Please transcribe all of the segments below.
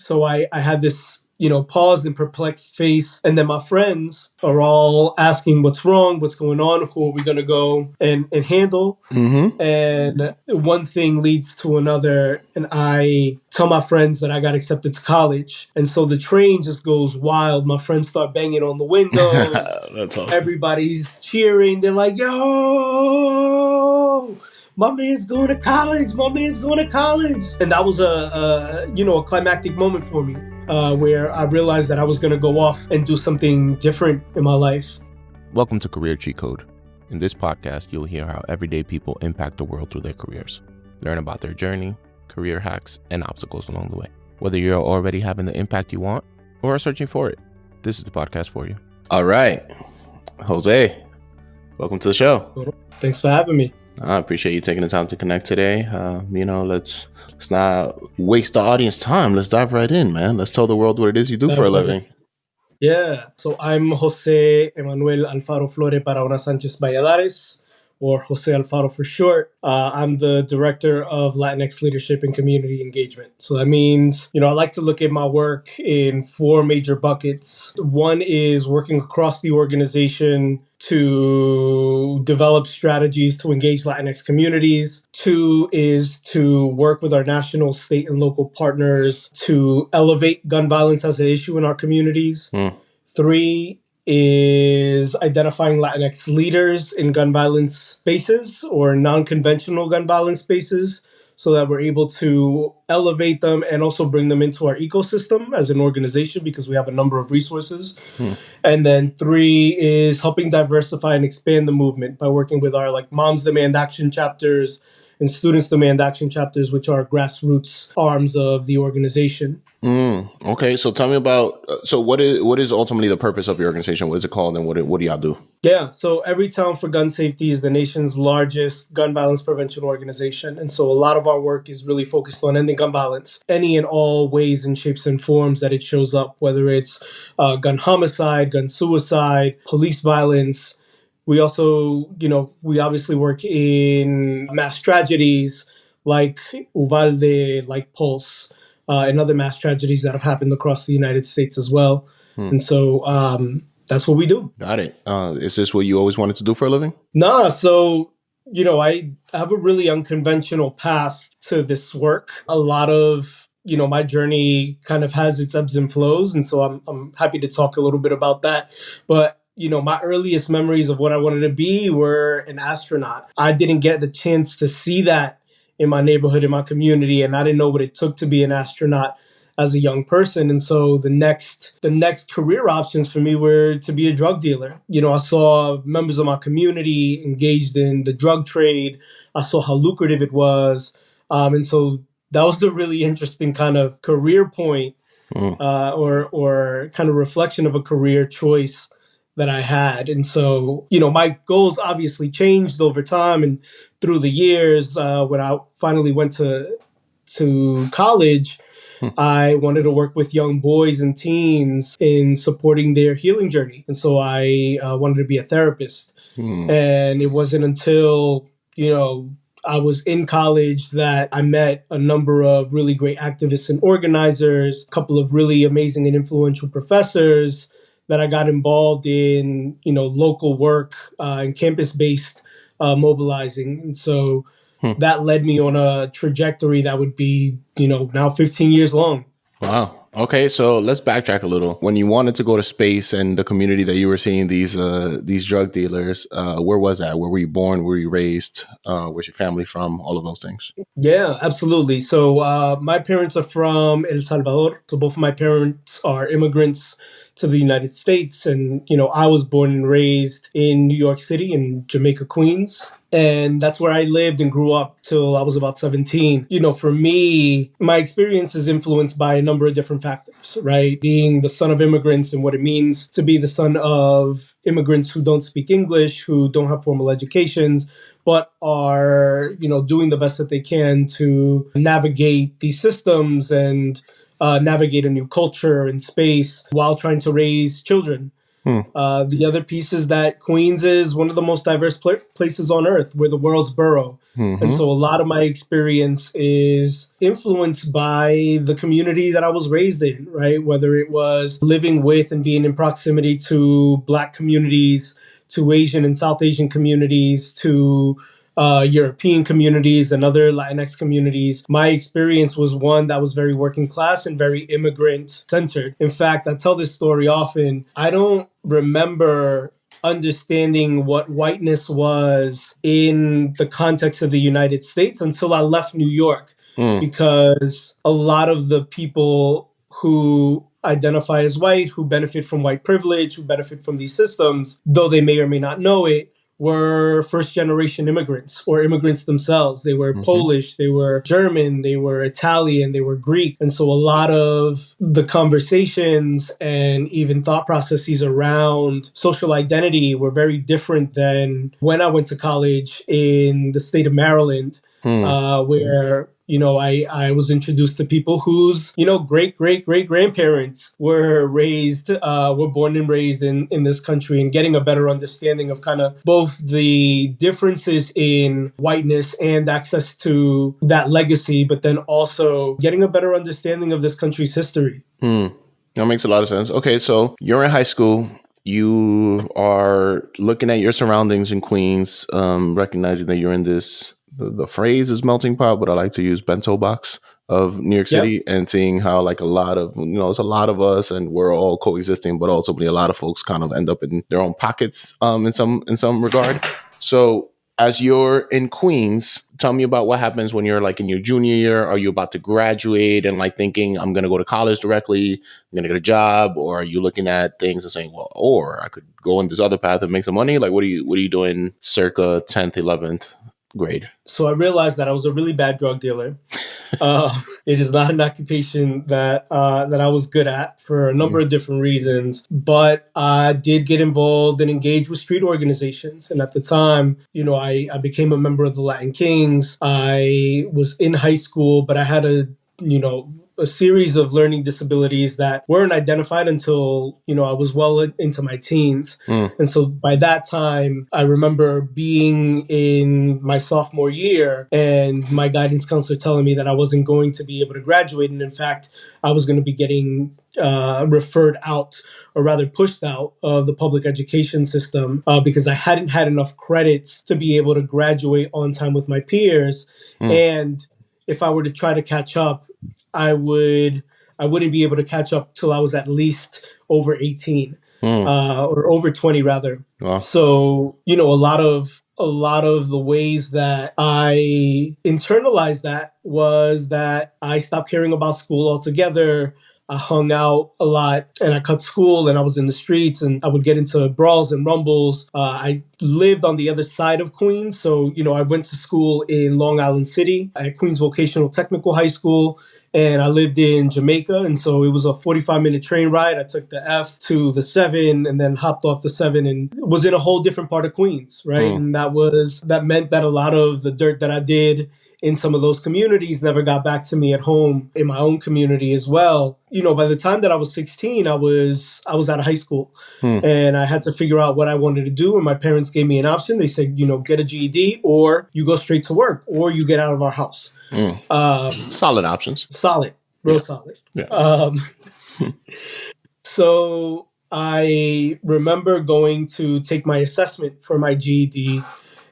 So I had this, paused and perplexed face. And then my friends are all asking what's wrong, what's going on, who are we going to go and handle? Mm-hmm. And one thing leads to another. And I tell my friends that I got accepted to college. And so the train just goes wild. My friends start banging on the windows. That's awesome. Everybody's cheering. They're like, yo, my man's going to college. My man's going to college. And that was a climactic moment for me, where I realized that I was going to go off and do something different in my life. Welcome to Career Cheat Code. In this podcast, you'll hear how everyday people impact the world through their careers. Learn about their journey, career hacks, and obstacles along the way. Whether you're already having the impact you want or are searching for it, this is the podcast for you. All right. Jose, welcome to the show. Thanks for having me. I appreciate you taking the time to connect today. Let's not waste the audience time. Let's dive right in, man. Let's tell the world what it is you do for a living. Yeah. So I'm José Emanuel Alfaro Flore Barahona Sanchez Valladares, or José Alfaro for short. I'm the director of Latinx leadership and community engagement. So that means, I like to look at my work in four major buckets. One is working across the organization to develop strategies to engage Latinx communities. Two is to work with our national, state, and local partners to elevate gun violence as an issue in our communities. Three is identifying Latinx leaders in gun violence spaces or non-conventional gun violence spaces so that we're able to elevate them and also bring them into our ecosystem as an organization because we have a number of resources. And then three is helping diversify and expand the movement by working with our Moms Demand Action chapters and Students Demand Action chapters, which are grassroots arms of the organization. Okay, so tell me about, what is ultimately the purpose of your organization? What is it called and what do y'all do? Yeah, so Everytown for Gun Safety is the nation's largest gun violence prevention organization. And so a lot of our work is really focused on ending gun violence, any and all ways and shapes and forms that it shows up, whether it's gun homicide, gun suicide, police violence. We also, we obviously work in mass tragedies like Uvalde, like Pulse, and other mass tragedies that have happened across the United States as well. And so that's what we do. Got it. Is this what you always wanted to do for a living? Nah, so, I have a really unconventional path to this work. A lot of, my journey kind of has its ebbs and flows. And so I'm happy to talk a little bit about that. But my earliest memories of what I wanted to be were an astronaut. I didn't get the chance to see that in my neighborhood, in my community, and I didn't know what it took to be an astronaut as a young person. And so the next career options for me were to be a drug dealer. I saw members of my community engaged in the drug trade. I saw how lucrative it was. And so that was the really interesting kind of career point or kind of reflection of a career choice that I had. And so, my goals obviously changed over time and through the years. When I finally went to college, I wanted to work with young boys and teens in supporting their healing journey. And so I wanted to be a therapist. And it wasn't until, I was in college that I met a number of really great activists and organizers, a couple of really amazing and influential professors, that I got involved in, local work and campus-based mobilizing. And so that led me on a trajectory that would be, now 15 years long. Wow. Okay, so let's backtrack a little. When you wanted to go to space and the community that you were seeing these drug dealers, where was that? Where were you born? Where were you raised? Where's your family from? All of those things. Yeah, absolutely. So my parents are from El Salvador. So both of my parents are immigrants to the United States. And, I was born and raised in New York City in Jamaica, Queens. And that's where I lived and grew up till I was about 17. For me, my experience is influenced by a number of different factors, right? Being the son of immigrants and what it means to be the son of immigrants who don't speak English, who don't have formal educations, but are, doing the best that they can to navigate these systems and navigate a new culture and space while trying to raise children. Hmm. The other piece is that Queens is one of the most diverse places on earth. We're the world's borough. And Mm-hmm. so a lot of my experience is influenced by the community that I was raised in, right? Whether it was living with and being in proximity to Black communities, to Asian and South Asian communities, to European communities and other Latinx communities. My experience was one that was very working class and very immigrant centered. In fact, I tell this story often. I don't remember understanding what whiteness was in the context of the United States until I left New York, Mm. because a lot of the people who identify as white, who benefit from white privilege, who benefit from these systems, though they may or may not know it, were first generation immigrants or immigrants themselves. They were Mm-hmm. Polish, they were German, they were Italian, they were Greek. And so a lot of the conversations and even thought processes around social identity were very different than when I went to college in the state of Maryland, where I was introduced to people whose great grandparents were born and raised in this country, and getting a better understanding of kind of both the differences in whiteness and access to that legacy, but then also getting a better understanding of this country's history. That makes a lot of sense. Okay, so you're in high school. You are looking at your surroundings in Queens, recognizing that you're in this, the phrase is melting pot, but I like to use bento box of New York City, and seeing how like a lot of, it's a lot of us and we're all coexisting, but ultimately a lot of folks kind of end up in their own pockets in some regard. So as you're in Queens, tell me about what happens when you're like in your junior year. Are you about to graduate and like thinking, I'm going to go to college directly, I'm going to get a job? Or are you looking at things and saying, well, or I could go in this other path and make some money? Like, what are you doing circa 10th, 11th grade? So I realized that I was a really bad drug dealer. It is not an occupation that I was good at for a number of different reasons, but I did get involved and engage with street organizations. And at the time, I became a member of the Latin Kings. I was in high school, but I had a series of learning disabilities that weren't identified until, I was well into my teens. And so by that time, I remember being in my sophomore year and my guidance counselor telling me that I wasn't going to be able to graduate. And in fact, I was going to be getting referred out, or rather pushed out of the public education system, because I hadn't had enough credits to be able to graduate on time with my peers. And if I were to try to catch up, I wouldn't be able to catch up till I was at least over 18, or over 20 rather. Wow. So, a lot of the ways that I internalized that was that I stopped caring about school altogether. I hung out a lot and I cut school and I was in the streets and I would get into brawls and rumbles. I lived on the other side of Queens. So, I went to school in Long Island City at Queens Vocational Technical High School. And I lived in Jamaica. And so it was a 45-minute train ride. I took the F to the 7 and then hopped off the 7 and was in a whole different part of Queens, right? And that meant that a lot of the dirt that I did in some of those communities never got back to me at home in my own community as well. By the time that I was 16, I was out of high school and I had to figure out what I wanted to do. And my parents gave me an option. They said, get a GED, or you go straight to work, or you get out of our house. Solid options. Solid, real solid. Yeah. So I remember going to take my assessment for my GED,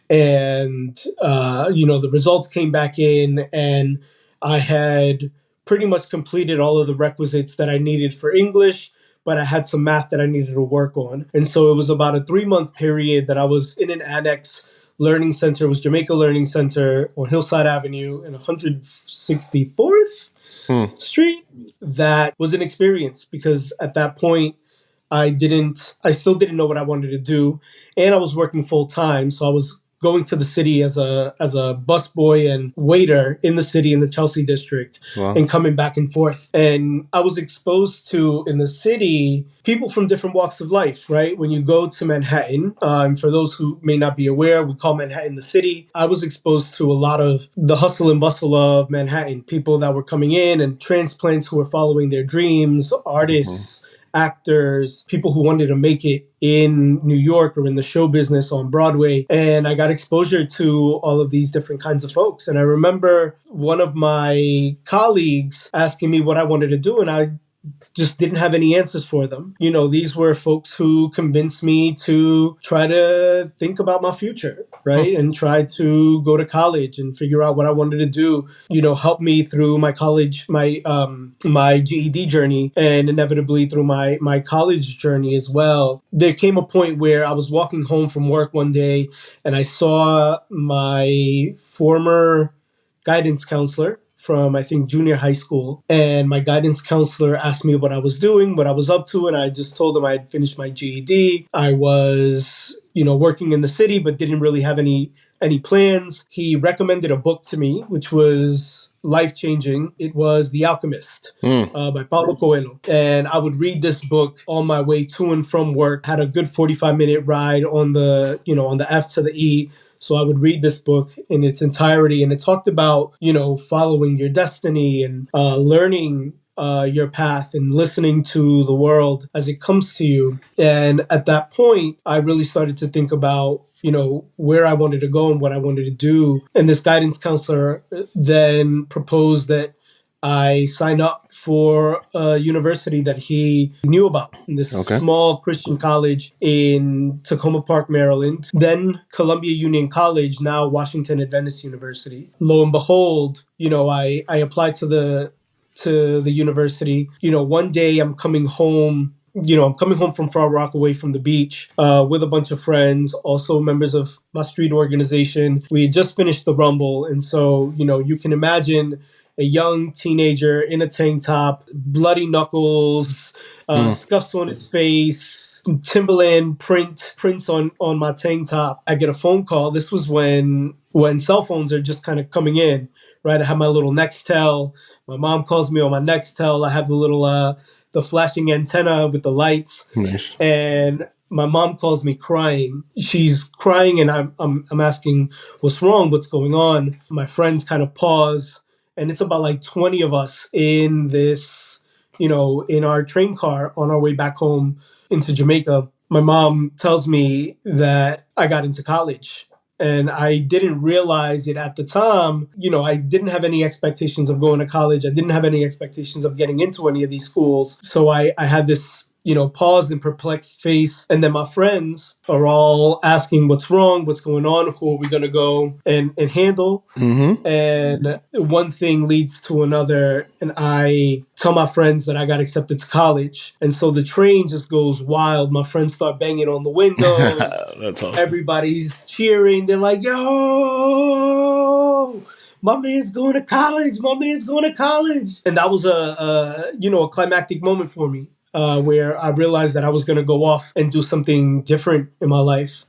and the results came back in, and I had pretty much completed all of the requisites that I needed for English, but I had some math that I needed to work on. And so it was about a 3-month period that I was in an annex learning center. It was Jamaica Learning Center on Hillside Avenue in 164th Street. That was an experience because at that point, I still didn't know what I wanted to do. And I was working full time. So I was going to the city as a busboy and waiter in the city in the Chelsea district. Wow. And coming back and forth. And I was exposed to, in the city, people from different walks of life, right? When you go to Manhattan, for those who may not be aware, we call Manhattan the city. I was exposed to a lot of the hustle and bustle of Manhattan, people that were coming in and transplants who were following their dreams, artists, actors, people who wanted to make it in New York or in the show business on Broadway. And I got exposure to all of these different kinds of folks. And I remember one of my colleagues asking me what I wanted to do, and I just didn't have any answers for them. You know, these were folks who convinced me to try to think about my future, right? And try to go to college and figure out what I wanted to do, you know, help me through my college, my GED journey, and inevitably through my college journey as well. There came a point where I was walking home from work one day and I saw my former guidance counselor from, I think, junior high school. And my guidance counselor asked me what I was doing, what I was up to. And I just told him I had finished my GED. I was, you know, working in the city, but didn't really have any plans. He recommended a book to me, which was life-changing. It was The Alchemist by Paulo Coelho. And I would read this book on my way to and from work, had a good 45-minute ride on the F to the E. So I would read this book in its entirety, and it talked about, you know, following your destiny and learning your path and listening to the world as it comes to you. And at that point, I really started to think about, you know, where I wanted to go and what I wanted to do. And this guidance counselor then proposed that I signed up for a university that he knew about, this small Christian college in Tacoma Park, Maryland, then Columbia Union College, now Washington Adventist University. Lo and behold, you know, I applied to the university. You know, one day I'm coming home from Far Rockaway from the beach with a bunch of friends, also members of my street organization. We had just finished the Rumble. And so, you know, you can imagine a young teenager in a tank top, bloody knuckles, scuffs on his face, Timberland prints on my tank top. I get a phone call. This was when cell phones are just kind of coming in, right? I have my little Nextel. My mom calls me on my Nextel. I have the little the flashing antenna with the lights. Nice. And my mom calls me crying. She's crying, and I'm asking, what's wrong? What's going on? My friends kind of pause. And it's about like 20 of us in this, you know, in our train car on our way back home into Jamaica. My mom tells me that I got into college. And I didn't realize it at the time. You know, I didn't have any expectations of going to college. I didn't have any expectations of getting into any of these schools. So I had this, you know, paused and perplexed face. And then my friends are all asking what's wrong, what's going on, who are we going to go and handle? Mm-hmm. And one thing leads to another. And I tell my friends that I got accepted to college. And so the train just goes wild. My friends start banging on the windows. That's awesome. Everybody's cheering. They're like, yo, my man's going to college. My man's going to college. And that was a climactic moment for me. Where I realized that I was going to go off and do something different in my life.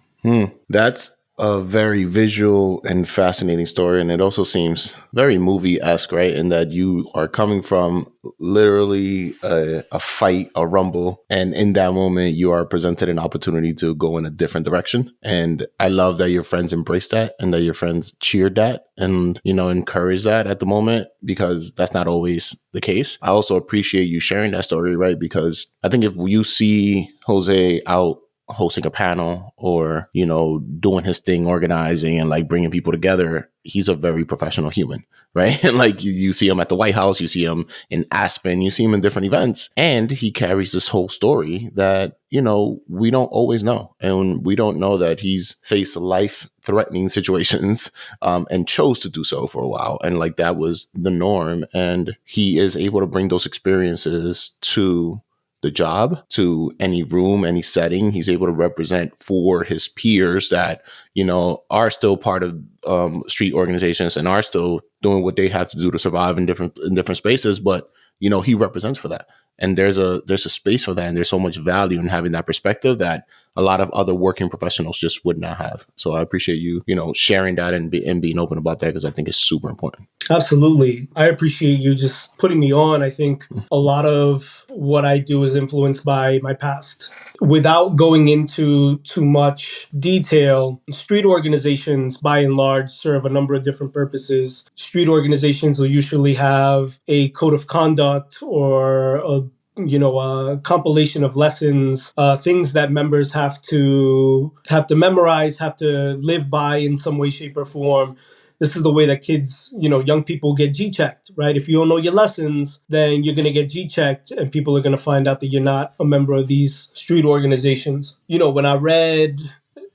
That's a very visual and fascinating story. And it also seems very movie-esque, right? In that you are coming from literally a fight, a rumble. And in that moment, you are presented an opportunity to go in a different direction. And I love that your friends embraced that and that your friends cheered that and, you know, encouraged that at the moment, because that's not always the case. I also appreciate you sharing that story, right? Because I think if you see Jose out hosting a panel or, you know, doing his thing, organizing and like bringing people together, he's a very professional human, right? And like you see him at the White House, you see him in Aspen, you see him in different events, and he carries this whole story that, you know, we don't always know. And we don't know that he's faced life-threatening situations and chose to do so for a while. And like that was the norm. And he is able to bring those experiences to the job, to any room, any setting. He's able to represent for his peers that, you know, are still part of street organizations and are still doing what they have to do to survive in different spaces. But, you know, he represents for that. And there's a space for that. And there's so much value in having that perspective that a lot of other working professionals just would not have. So I appreciate you, you know, sharing that and being open about that, because I think it's super important. Absolutely. I appreciate you just putting me on. I think a lot of what I do is influenced by my past. Without going into too much detail, street organizations, by and large, serve a number of different purposes. Street organizations will usually have a code of conduct or a a compilation of lessons, things that members have to memorize, have to live by in some way, shape, or form. This is the way that kids, young people get G-checked, right? If you don't know your lessons, then you're going to get G-checked, and people are going to find out that you're not a member of these street organizations. When I read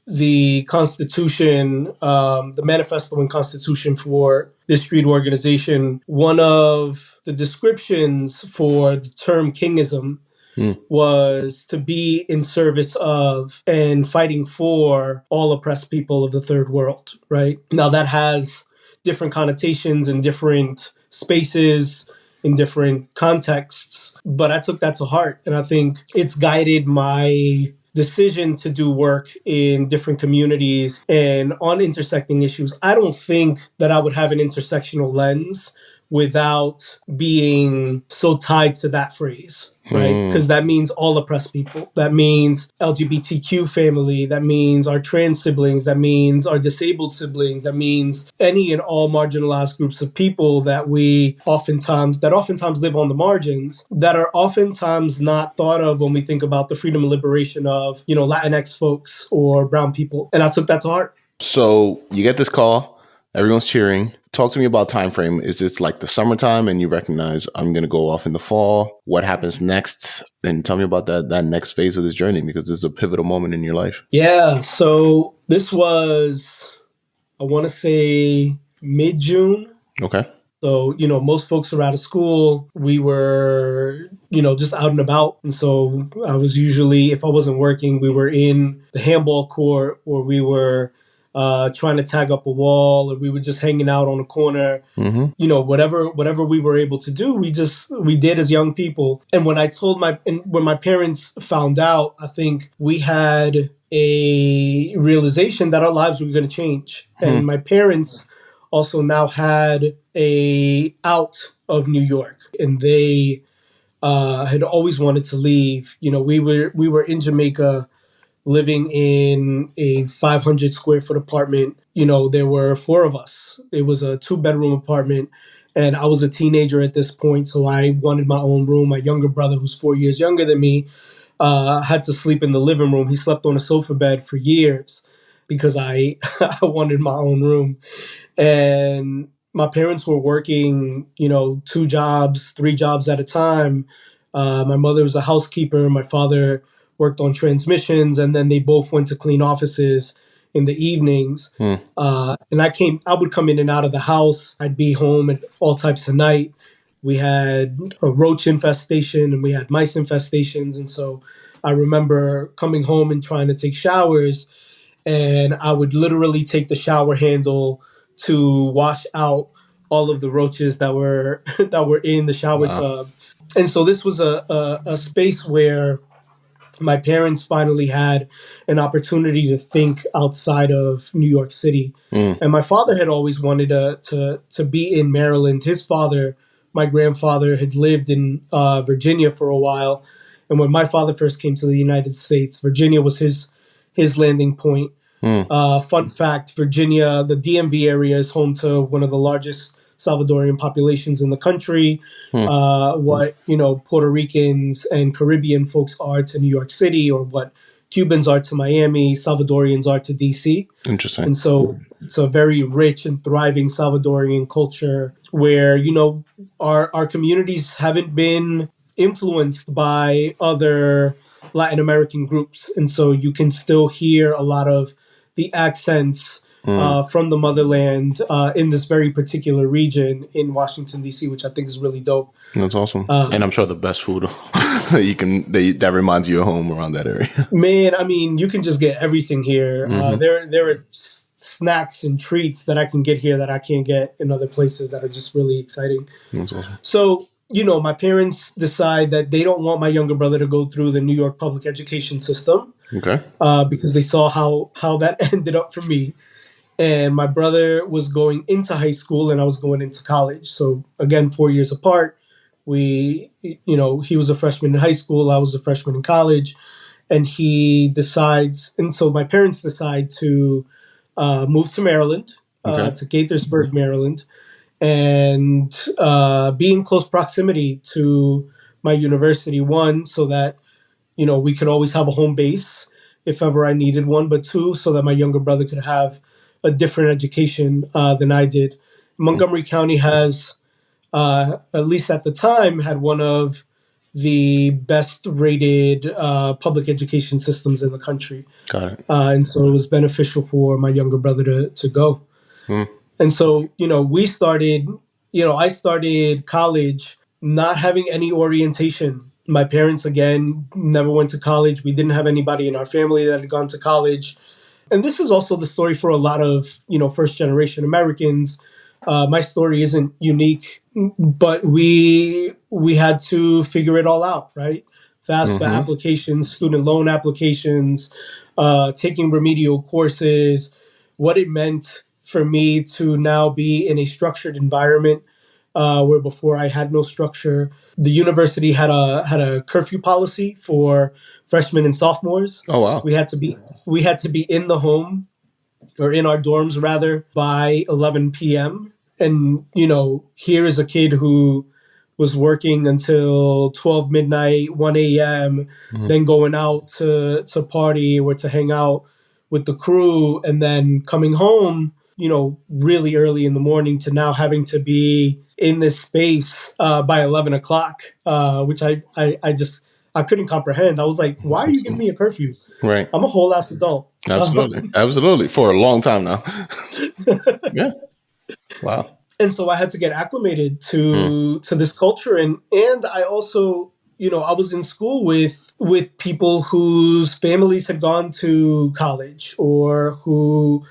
the Constitution, the manifesto and Constitution for this street organization, one of the descriptions for the term kingism was to be in service of and fighting for all oppressed people of the third world, right? Now that has different connotations in different spaces, in different contexts, but I took that to heart, and I think it's guided my decision to do work in different communities and on intersecting issues. I don't think that I would have an intersectional lens without being so tied to that phrase, right? Because that means all oppressed people. That means LGBTQ family. That means our trans siblings. That means our disabled siblings. That means any and all marginalized groups of people that oftentimes live on the margins, that are oftentimes not thought of when we think about the freedom and liberation of, Latinx folks or brown people. And I took that to heart. So you get this call, everyone's cheering. Talk to me about time frame. Is it like the summertime and you recognize I'm going to go off in the fall? What happens next? And tell me about that next phase of this journey, because this is a pivotal moment in your life. Yeah. So this was, I want to say, mid-June. Okay. So, most folks are out of school. We were, just out and about. And so I was usually, if I wasn't working, we were in the handball court, or we were trying to tag up a wall, or we were just hanging out on a corner. Whatever we were able to do, we did as young people. And when when my parents found out, I think we had a realization that our lives were going to change. And my parents also now had a out of New York, and they had always wanted to leave. We were in Jamaica, living in a 500 square foot apartment. There were four of us. It was a 2-bedroom apartment, and I was a teenager at this point, so I wanted my own room. My younger brother, who's 4 years younger than me, had to sleep in the living room. He slept on a sofa bed for years because I wanted my own room. And my parents were working, 2 jobs, 3 jobs at a time. My mother was a housekeeper. My father worked on transmissions, and then they both went to clean offices in the evenings. And I would come in and out of the house. I'd be home at all types of night. We had a roach infestation and we had mice infestations. And so I remember coming home and trying to take showers, and I would literally take the shower handle to wash out all of the roaches that were in the shower tub. And so this was a space where my parents finally had an opportunity to think outside of New York City. And my father had always wanted to be in Maryland. His father, my grandfather, had lived in Virginia for a while. And when my father first came to the United States, Virginia was his landing point. Fun fact, Virginia, the DMV area, is home to one of the largest Salvadorian populations in the country. What, Puerto Ricans and Caribbean folks are to New York City, or what Cubans are to Miami, Salvadorians are to DC. Interesting. And so it's a very rich and thriving Salvadorian culture where, our communities haven't been influenced by other Latin American groups. And so you can still hear a lot of the accents from the motherland in this very particular region in Washington, D.C., which I think is really dope. That's awesome. And I'm sure the best food that reminds you of home around that area. Man, I mean, you can just get everything here. There are snacks and treats that I can get here that I can't get in other places that are just really exciting. That's awesome. So, my parents decide that they don't want my younger brother to go through the New York public education system. Okay. Because they saw how that ended up for me. And my brother was going into high school and I was going into college. So again, 4 years apart. He was a freshman in high school. I was a freshman in college. And so my parents decide to move to Maryland, to Gaithersburg, Maryland, and be in close proximity to my university. One, so that, we could always have a home base if ever I needed one, but two, so that my younger brother could have a different education than I did. Montgomery County has, at least at the time, had one of the best rated public education systems in the country. Got it. And so it was beneficial for my younger brother to go. And so, I started college not having any orientation. My parents, again, never went to college. We didn't have anybody in our family that had gone to college. And this is also the story for a lot of, first generation Americans. My story isn't unique, but we had to figure it all out, right? FAFSA applications, student loan applications, taking remedial courses, what it meant for me to now be in a structured environment where before I had no structure. The university had a curfew policy for freshmen and sophomores. Oh, wow. We had to be in the home, or in our dorms rather, by 11 p.m. And, here is a kid who was working until 12 midnight, 1 a.m., then going out to party or to hang out with the crew, and then coming home, really early in the morning, to now having to be in this space by 11 o'clock, which I couldn't comprehend. I was like, why are you giving me a curfew? Right. I'm a whole ass adult. Absolutely. Absolutely. For a long time now. Yeah. Wow. And so I had to get acclimated to this culture. And I also, I was in school with people whose families had gone to college, or who,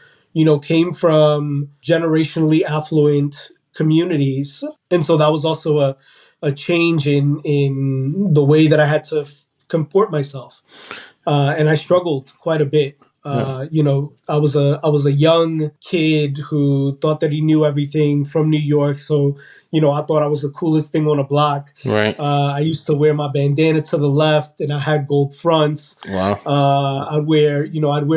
came from generationally affluent communities. And so that was also a change in the way that I had to comport myself. And I struggled quite a bit. I was a young kid who thought that he knew everything from New York. So, I thought I was the coolest thing on the block. Right. I used to wear my bandana to the left, and I had gold fronts. Wow. I'd wear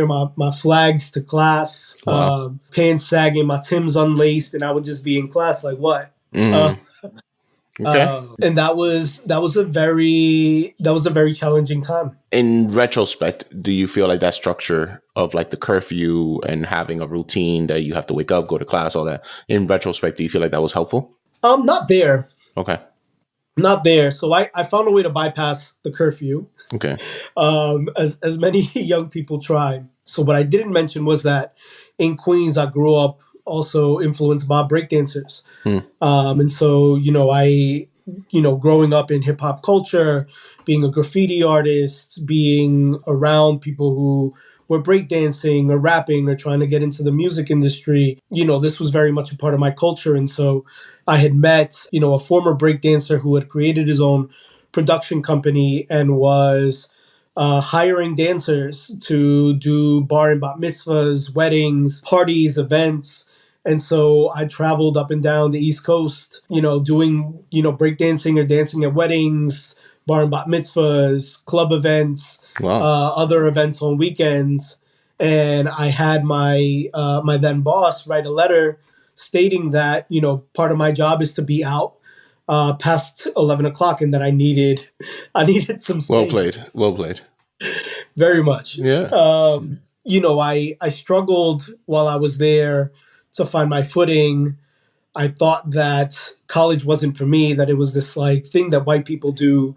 my flags to class, Wow. pants sagging, my Timbs unlaced, and I would just be in class like, what? Okay. And that was a very challenging time. In retrospect, do you feel like that structure of like the curfew and having a routine that you have to wake up, go to class, all that, in retrospect, do you feel like that was helpful? Not there. Okay. Not there. So I found a way to bypass the curfew. Okay. As many young people try. So what I didn't mention was that in Queens, I grew up also influenced by breakdancers. And so, growing up in hip hop culture, being a graffiti artist, being around people who were breakdancing or rapping or trying to get into the music industry, this was very much a part of my culture. And so I had met, a former breakdancer who had created his own production company and was hiring dancers to do bar and bat mitzvahs, weddings, parties, events. And so I traveled up and down the East Coast, doing, breakdancing or dancing at weddings, bar and bat mitzvahs, club events, other events on weekends. And I had my my then boss write a letter stating that, part of my job is to be out past 11 o'clock, and that I needed some space. Well played. Very much. Yeah. I struggled while I was there to find my footing. I thought that college wasn't for me, that it was this like thing that white people do,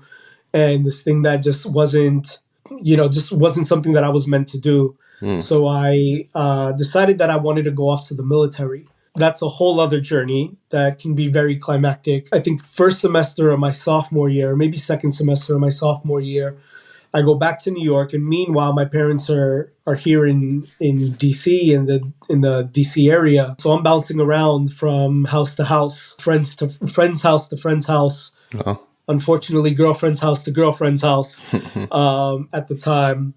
and this thing that just wasn't something that I was meant to do. So I decided that I wanted to go off to the military. That's a whole other journey that can be very climactic. I think first semester of my sophomore year, maybe second semester of my sophomore year, I go back to New York, and meanwhile, my parents are here in DC, in the DC area. So I'm bouncing around from house to house, friend's house to friend's house. Uh-huh. Unfortunately, girlfriend's house to girlfriend's house. At the time,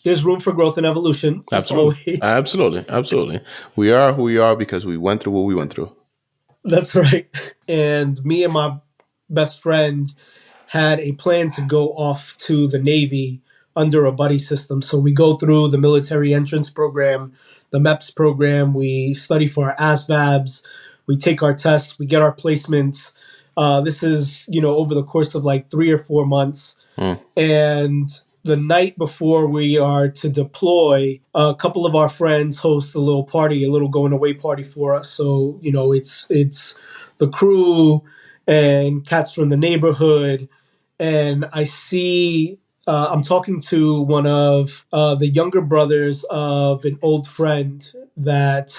there's room for growth and evolution. Absolutely. We are who we are because we went through what we went through. That's right. And me and my best friend had a plan to go off to the Navy under a buddy system. So we go through the military entrance program, the MEPS program. We study for our ASVABs. We take our tests. We get our placements. This is, over the course of like 3 or 4 months. And the night before we are to deploy, a couple of our friends host a little party, a little going away party for us. So, it's the crew and cats from the neighborhood. And I see, I'm talking to one of the younger brothers of an old friend that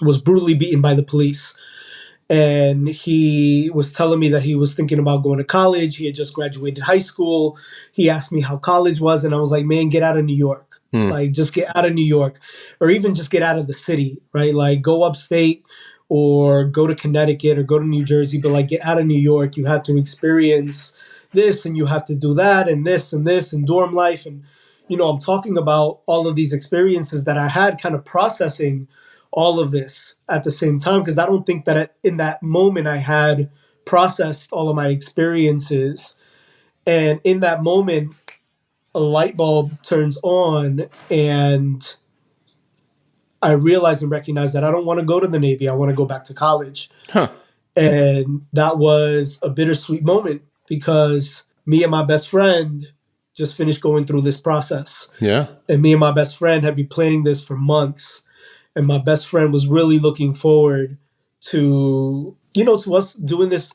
was brutally beaten by the police. And he was telling me that he was thinking about going to college. He had just graduated high school. He asked me how college was, and I was like, man, get out of New York. Like, just get out of New York, or even just get out of the city, right? Like, go upstate or go to Connecticut or go to New Jersey, but like, get out of New York. You have to experience this, and you have to do that, and this and this, and dorm life. And, I'm talking about all of these experiences that I had, kind of processing all of this at the same time, because I don't think that in that moment I had processed all of my experiences. And in that moment, a light bulb turns on, and I realize and recognize that I don't want to go to the Navy. I want to go back to college. And that was a bittersweet moment, because me and my best friend just finished going through this process. Yeah. And me and my best friend had been planning this for months. And my best friend was really looking forward to, to us doing this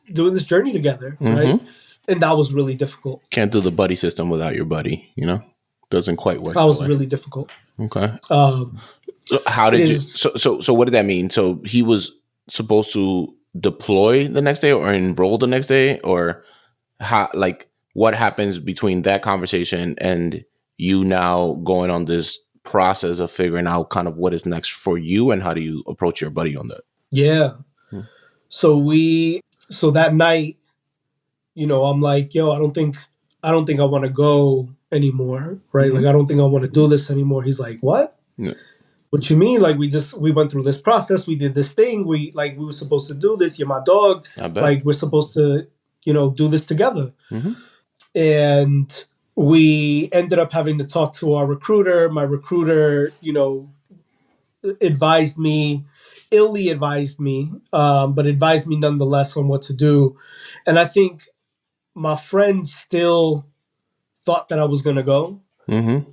journey together, right? And that was really difficult. Can't do the buddy system without your buddy, Doesn't quite work. That was really difficult. Okay. How did you? So what did that mean? So he was supposed to deploy the next day or enroll the next day, or how? Like, what happens between that conversation and you now going on this process of figuring out kind of what is next for you, and how do you approach your buddy on that? Yeah. So that night, I'm like, yo, I don't think I want to go anymore, right? Like, I don't think I want to do this anymore. He's like, what? Yeah. What you mean? Like, we went through this process. We did this thing. We were supposed to do this. You're my dog. Like, we're supposed to, do this together. And we ended up having to talk to our recruiter. My recruiter, advised me, illy advised me, but advised me nonetheless on what to do. And I think my friend still thought that I was going to go.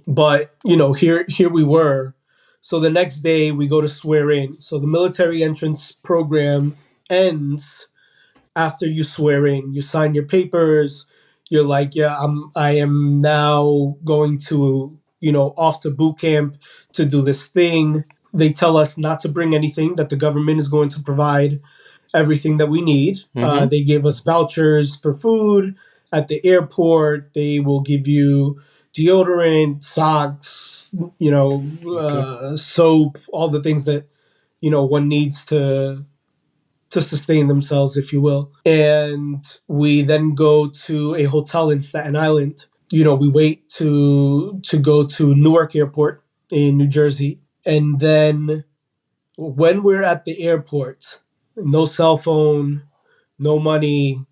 But, here we were. So the next day we go to swear in. So the military entrance program ends after you swear in. You sign your papers. You're like, yeah, I am now going to, off to boot camp to do this thing. They tell us not to bring anything, that the government is going to provide everything that we need. They gave us vouchers for food at the airport. They will give you deodorant, socks, soap, all the things that, one needs to sustain themselves, if you will. And we then go to a hotel in Staten Island. We wait to go to Newark Airport in New Jersey. And then when we're at the airport, no cell phone, no money,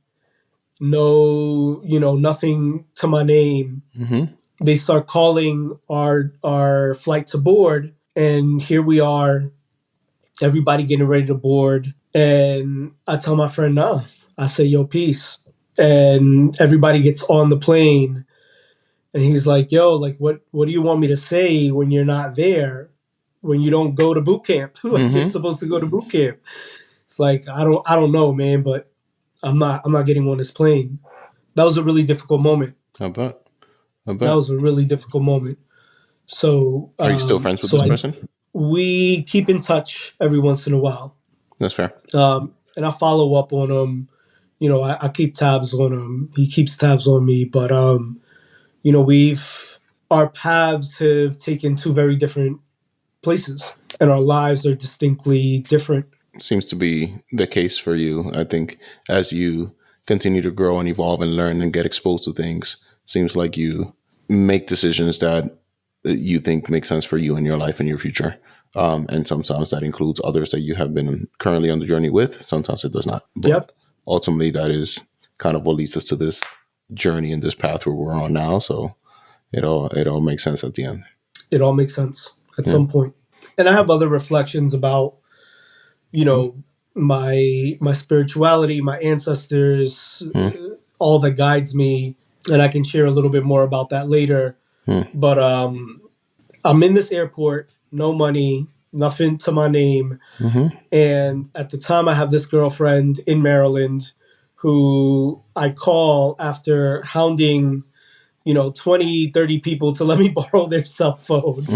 no, nothing to my name. They start calling our flight to board. And here we are, everybody getting ready to board. And I tell my friend, nah. I say, yo, peace. And everybody gets on the plane. And he's like, yo, like, what do you want me to say when you're not there? When you don't go to boot camp? Like, you're supposed to go to boot camp. It's like, I don't know, man, but I'm not getting on this plane. That was a really difficult moment. I bet. That was a really difficult moment. So, are you still friends with this person? We keep in touch every once in a while. That's fair. And I follow up on him. I keep tabs on him. He keeps tabs on me. But, our paths have taken two very different places, and our lives are distinctly different. Seems to be the case for you. I think as you continue to grow and evolve and learn and get exposed to things, seems like you make decisions that you think make sense for you in your life and your future. And sometimes that includes others that you have been currently on the journey with. Sometimes it does not. But ultimately, that is kind of what leads us to this journey and this path where we're on now. So it all makes sense at the end. It all makes sense at some point. And I have other reflections about, my spirituality, my ancestors, all that guides me. And I can share a little bit more about that later. But I'm in this airport, no money, nothing to my name. And at the time, I have this girlfriend in Maryland who I call after hounding 20, 30 people to let me borrow their cell phone,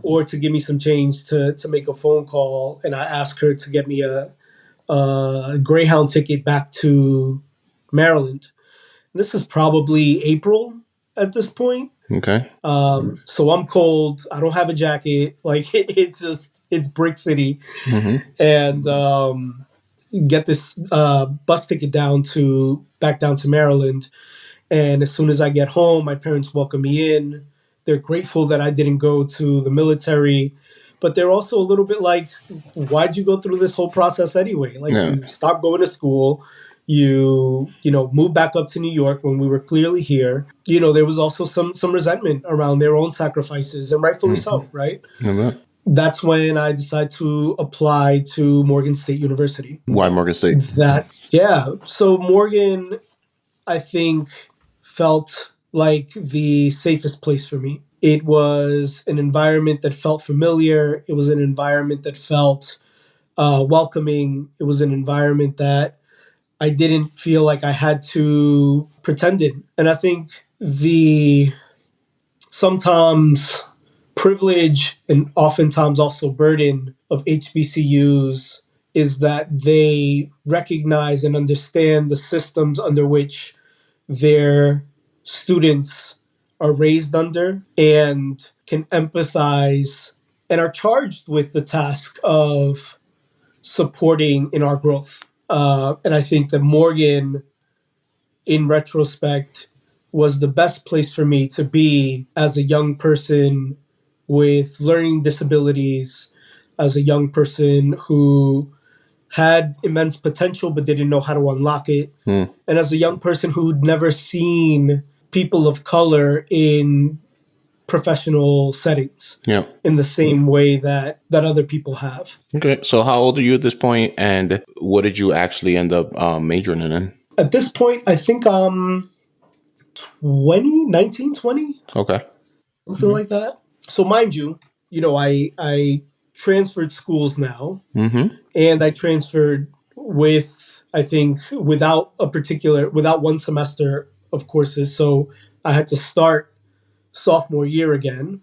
or to give me some change to make a phone call. And I ask her to get me a Greyhound ticket back to Maryland. This is probably April at this point. Okay. So I'm cold. I don't have a jacket. Like it's Brick City, and get this bus ticket back down to Maryland. And as soon as I get home, my parents welcome me in. They're grateful that I didn't go to the military, but they're also a little bit like, why'd you go through this whole process anyway? Like you stopped going to school. You moved back up to New York when we were clearly here. There was also some resentment around their own sacrifices, and rightfully so, right? That's when I decided to apply to Morgan State University. Why Morgan State? So Morgan, I think, felt like the safest place for me. It was an environment that felt familiar. It was an environment that felt welcoming. It was an environment that I didn't feel like I had to pretend in. And I think the sometimes privilege and oftentimes also burden of HBCUs is that they recognize and understand the systems under which their students are raised under and can empathize and are charged with the task of supporting in our growth. And I think that Morgan, in retrospect, was the best place for me to be as a young person with learning disabilities, as a young person who had immense potential but didn't know how to unlock it. And as a young person who'd never seen people of color in professional settings in the same way that other people have. Okay. So how old are you at this point, and what did you actually end up majoring in? At this point, I think I'm 19, 20. Okay. Something like that. So mind you, I transferred schools now, and I transferred without one semester of courses. So I had to start sophomore year again.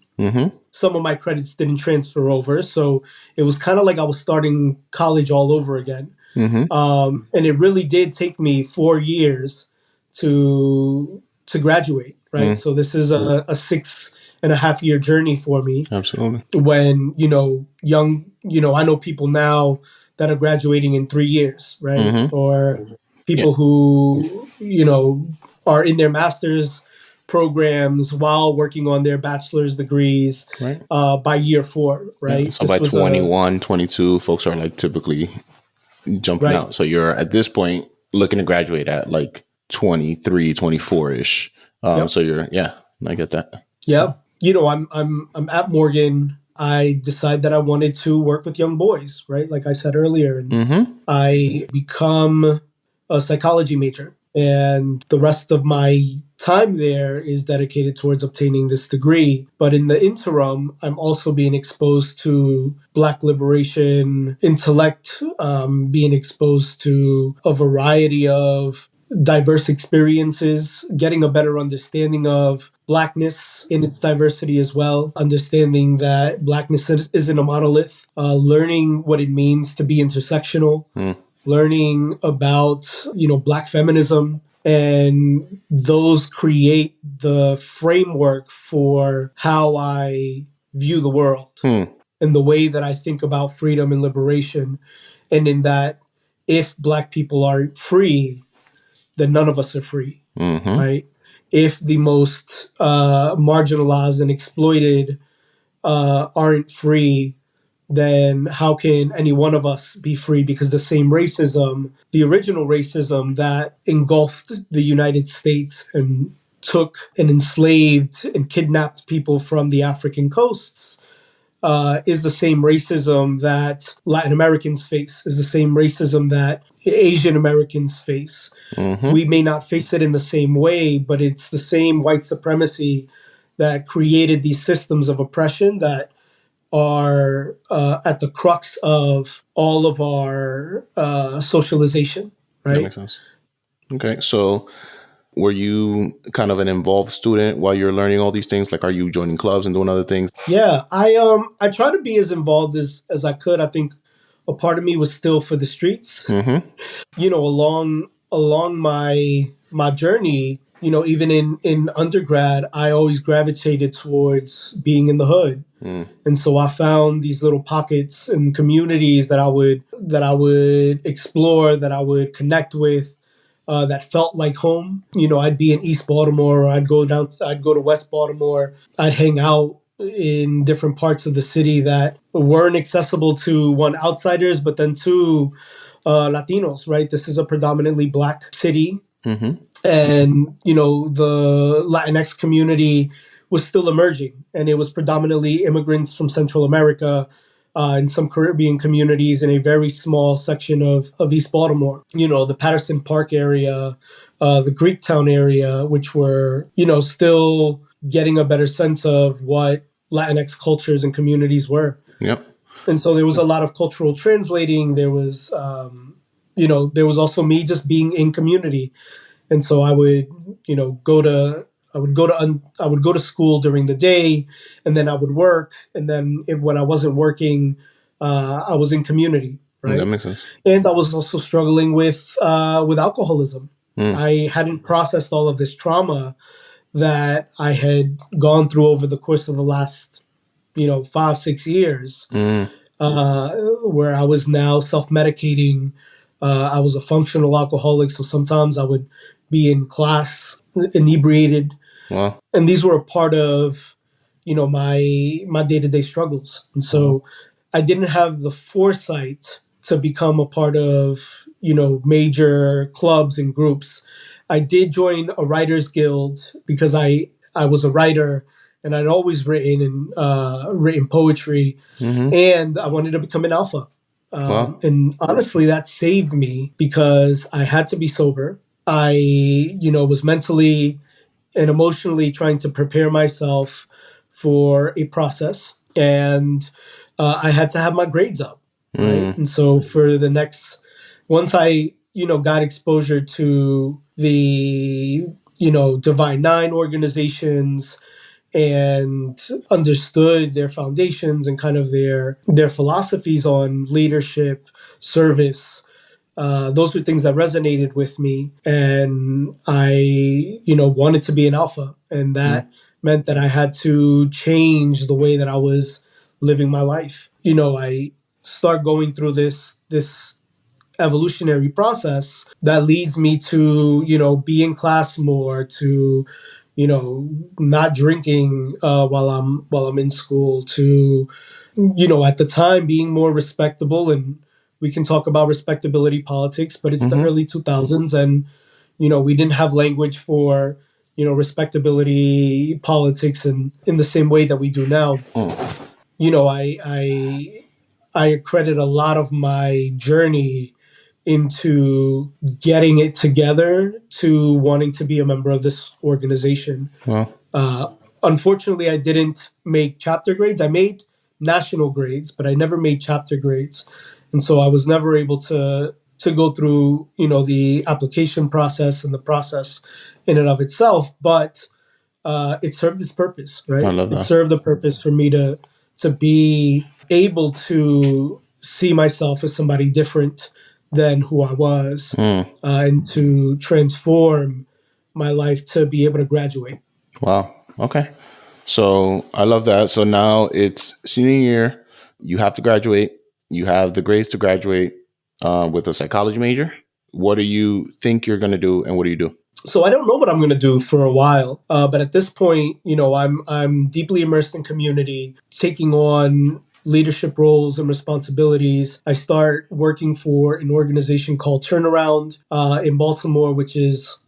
Some of my credits didn't transfer over. So it was kind of like I was starting college all over again. And it really did take me 4 years to graduate, right? So this is a 6.5 year journey for me. Absolutely. When, I know people now that are graduating in 3 years, right? Or people who, are in their master's programs while working on their bachelor's degrees by year 4, right? Yeah, so by 21, 22, folks are like typically jumping out. So you're at this point looking to graduate at like 23, 24-ish. So you're, I get that. Yeah. I'm at Morgan. I decided that I wanted to work with young boys, right? Like I said earlier. And I become a psychology major. And the rest of my time there is dedicated towards obtaining this degree. But in the interim, I'm also being exposed to Black liberation intellect, being exposed to a variety of diverse experiences, getting a better understanding of Blackness in its diversity as well, understanding that Blackness isn't a monolith, learning what it means to be intersectional, learning about, Black feminism, and those create the framework for how I view the world and the way that I think about freedom and liberation. And in that, if Black people aren't free, then none of us are free, right? If the most marginalized and exploited aren't free, then how can any one of us be free? Because the same racism, the original racism that engulfed the United States and took and enslaved and kidnapped people from the African coasts, is the same racism that Latin Americans face, is the same racism that Asian Americans face. Mm-hmm. We may not face it in the same way, but it's the same white supremacy that created these systems of oppression that are at the crux of all of our socialization, That right? makes sense. Okay, so were you kind of an involved student while you're learning all these things? Like, are you joining clubs and doing other things? Yeah, I try to be as involved as I could. I think a part of me was still for the streets. Mm-hmm. Along my journey, even in undergrad, I always gravitated towards being in the hood. And so I found these little pockets and communities that I would explore, that I would connect with, that felt like home. I'd be in East Baltimore, or I'd go to West Baltimore. I'd hang out in different parts of the city that weren't accessible to, one, outsiders, but then two, Latinos, right? This is a predominantly Black city. Mm-hmm. And, the Latinx community was still emerging, and it was predominantly immigrants from Central America, and some Caribbean communities in a very small section of East Baltimore. The Patterson Park area, the Greektown area, which were, still getting a better sense of what Latinx cultures and communities were. Yep. And so there was a lot of cultural translating. There was, there was also me just being in community. And so I would, go to school during the day, and then I would work. And then when I wasn't working, I was in community, right? That makes sense. And I was also struggling with alcoholism. I hadn't processed all of this trauma that I had gone through over the course of the last, 5-6 years, where I was now self-medicating. I was a functional alcoholic, so sometimes I would be in class inebriated. Wow. And these were a part of, my day-to-day struggles. And so I didn't have the foresight to become a part of, major clubs and groups. I did join a writers guild because I was a writer, and I'd always written poetry, and I wanted to become an alpha. Wow. And honestly, that saved me because I had to be sober. I, was mentally and emotionally trying to prepare myself for a process, and I had to have my grades up, right? And so for the next, once I, got exposure to the, Divine Nine organizations, and understood their foundations and kind of their philosophies on leadership, service. Those were things that resonated with me, and I, wanted to be an alpha, and that meant that I had to change the way that I was living my life. I start going through this evolutionary process that leads me to, be in class more, to, not drinking while I'm in school, to, at the time being more respectable. And we can talk about respectability politics, but it's the early 2000s, and we didn't have language for respectability politics in the same way that we do now. I credit a lot of my journey into getting it together to wanting to be a member of this organization. Wow. Unfortunately, I didn't make chapter grades. I made national grades, but I never made chapter grades. And so I was never able to go through, the application process and the process in and of itself. But it served its purpose, right? I love that. It served the purpose for me to be able to see myself as somebody different than who I was, and to transform my life to be able to graduate. Wow. Okay. So I love that. So now it's senior year. You have to graduate. You have the grades to graduate with a psychology major. What do you think you're going to do, and what do you do? So I don't know what I'm going to do for a while, but at this point, I'm deeply immersed in community, taking on leadership roles and responsibilities. I start working for an organization called Turnaround in Baltimore, which is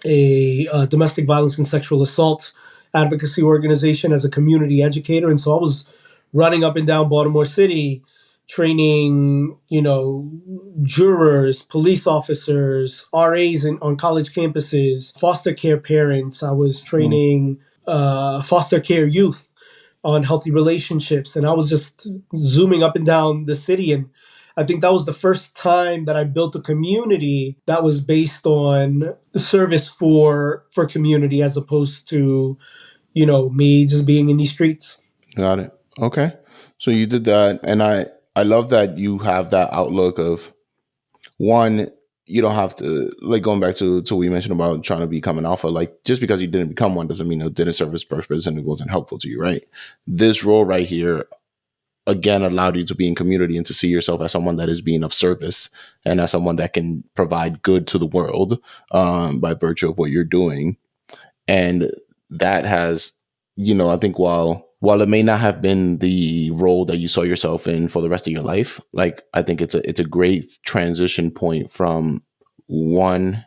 a domestic violence and sexual assault advocacy organization, as a community educator. And so I was running up and down Baltimore City, training, jurors, police officers, RAs on college campuses, foster care parents. I was training foster care youth on healthy relationships. And I was just zooming up and down the city. And I think that was the first time that I built a community that was based on service for community as opposed to, me just being in these streets. Got it. Okay. So you did that. And I love that you have that outlook of, one, you don't have to, like, going back to what you mentioned about trying to become an alpha, like, just because you didn't become one doesn't mean it didn't serve its purpose and it wasn't helpful to you, right? This role right here, again, allowed you to be in community and to see yourself as someone that is being of service and as someone that can provide good to the world by virtue of what you're doing. And that has, I think while it may not have been the role that you saw yourself in for the rest of your life, like, I think it's a great transition point from one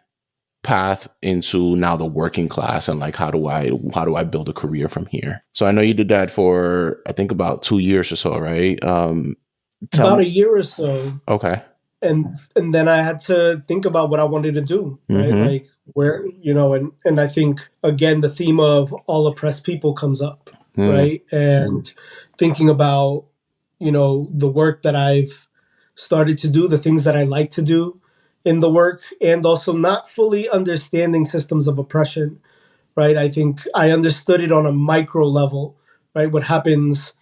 path into now the working class and like, how do I build a career from here? So I know you did that for, I think, about 2 years or so, right? About a year or so. Okay. And then I had to think about what I wanted to do, right? Mm-hmm. Like where, and I think, again, the theme of all oppressed people comes up, right? And thinking about, the work that I've started to do, the things that I like to do in the work, and also not fully understanding systems of oppression, right? I think I understood it on a micro level, right? What happens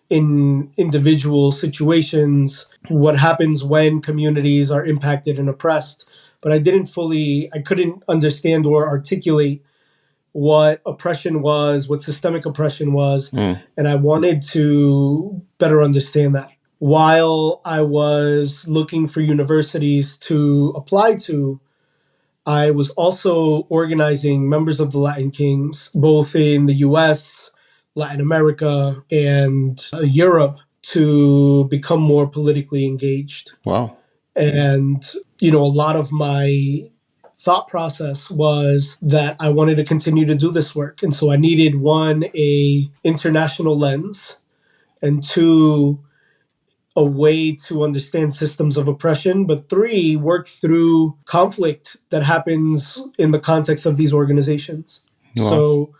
in individual situations, what happens when communities are impacted and oppressed. But I couldn't understand or articulate what oppression was, what systemic oppression was. And I wanted to better understand that. While I was looking for universities to apply to, I was also organizing members of the Latin Kings, both in the US, Latin America, and Europe, to become more politically engaged. Wow. And, a lot of my thought process was that I wanted to continue to do this work. And so I needed, one, a international lens, and two, a way to understand systems of oppression, but three, work through conflict that happens in the context of these organizations. Wow. So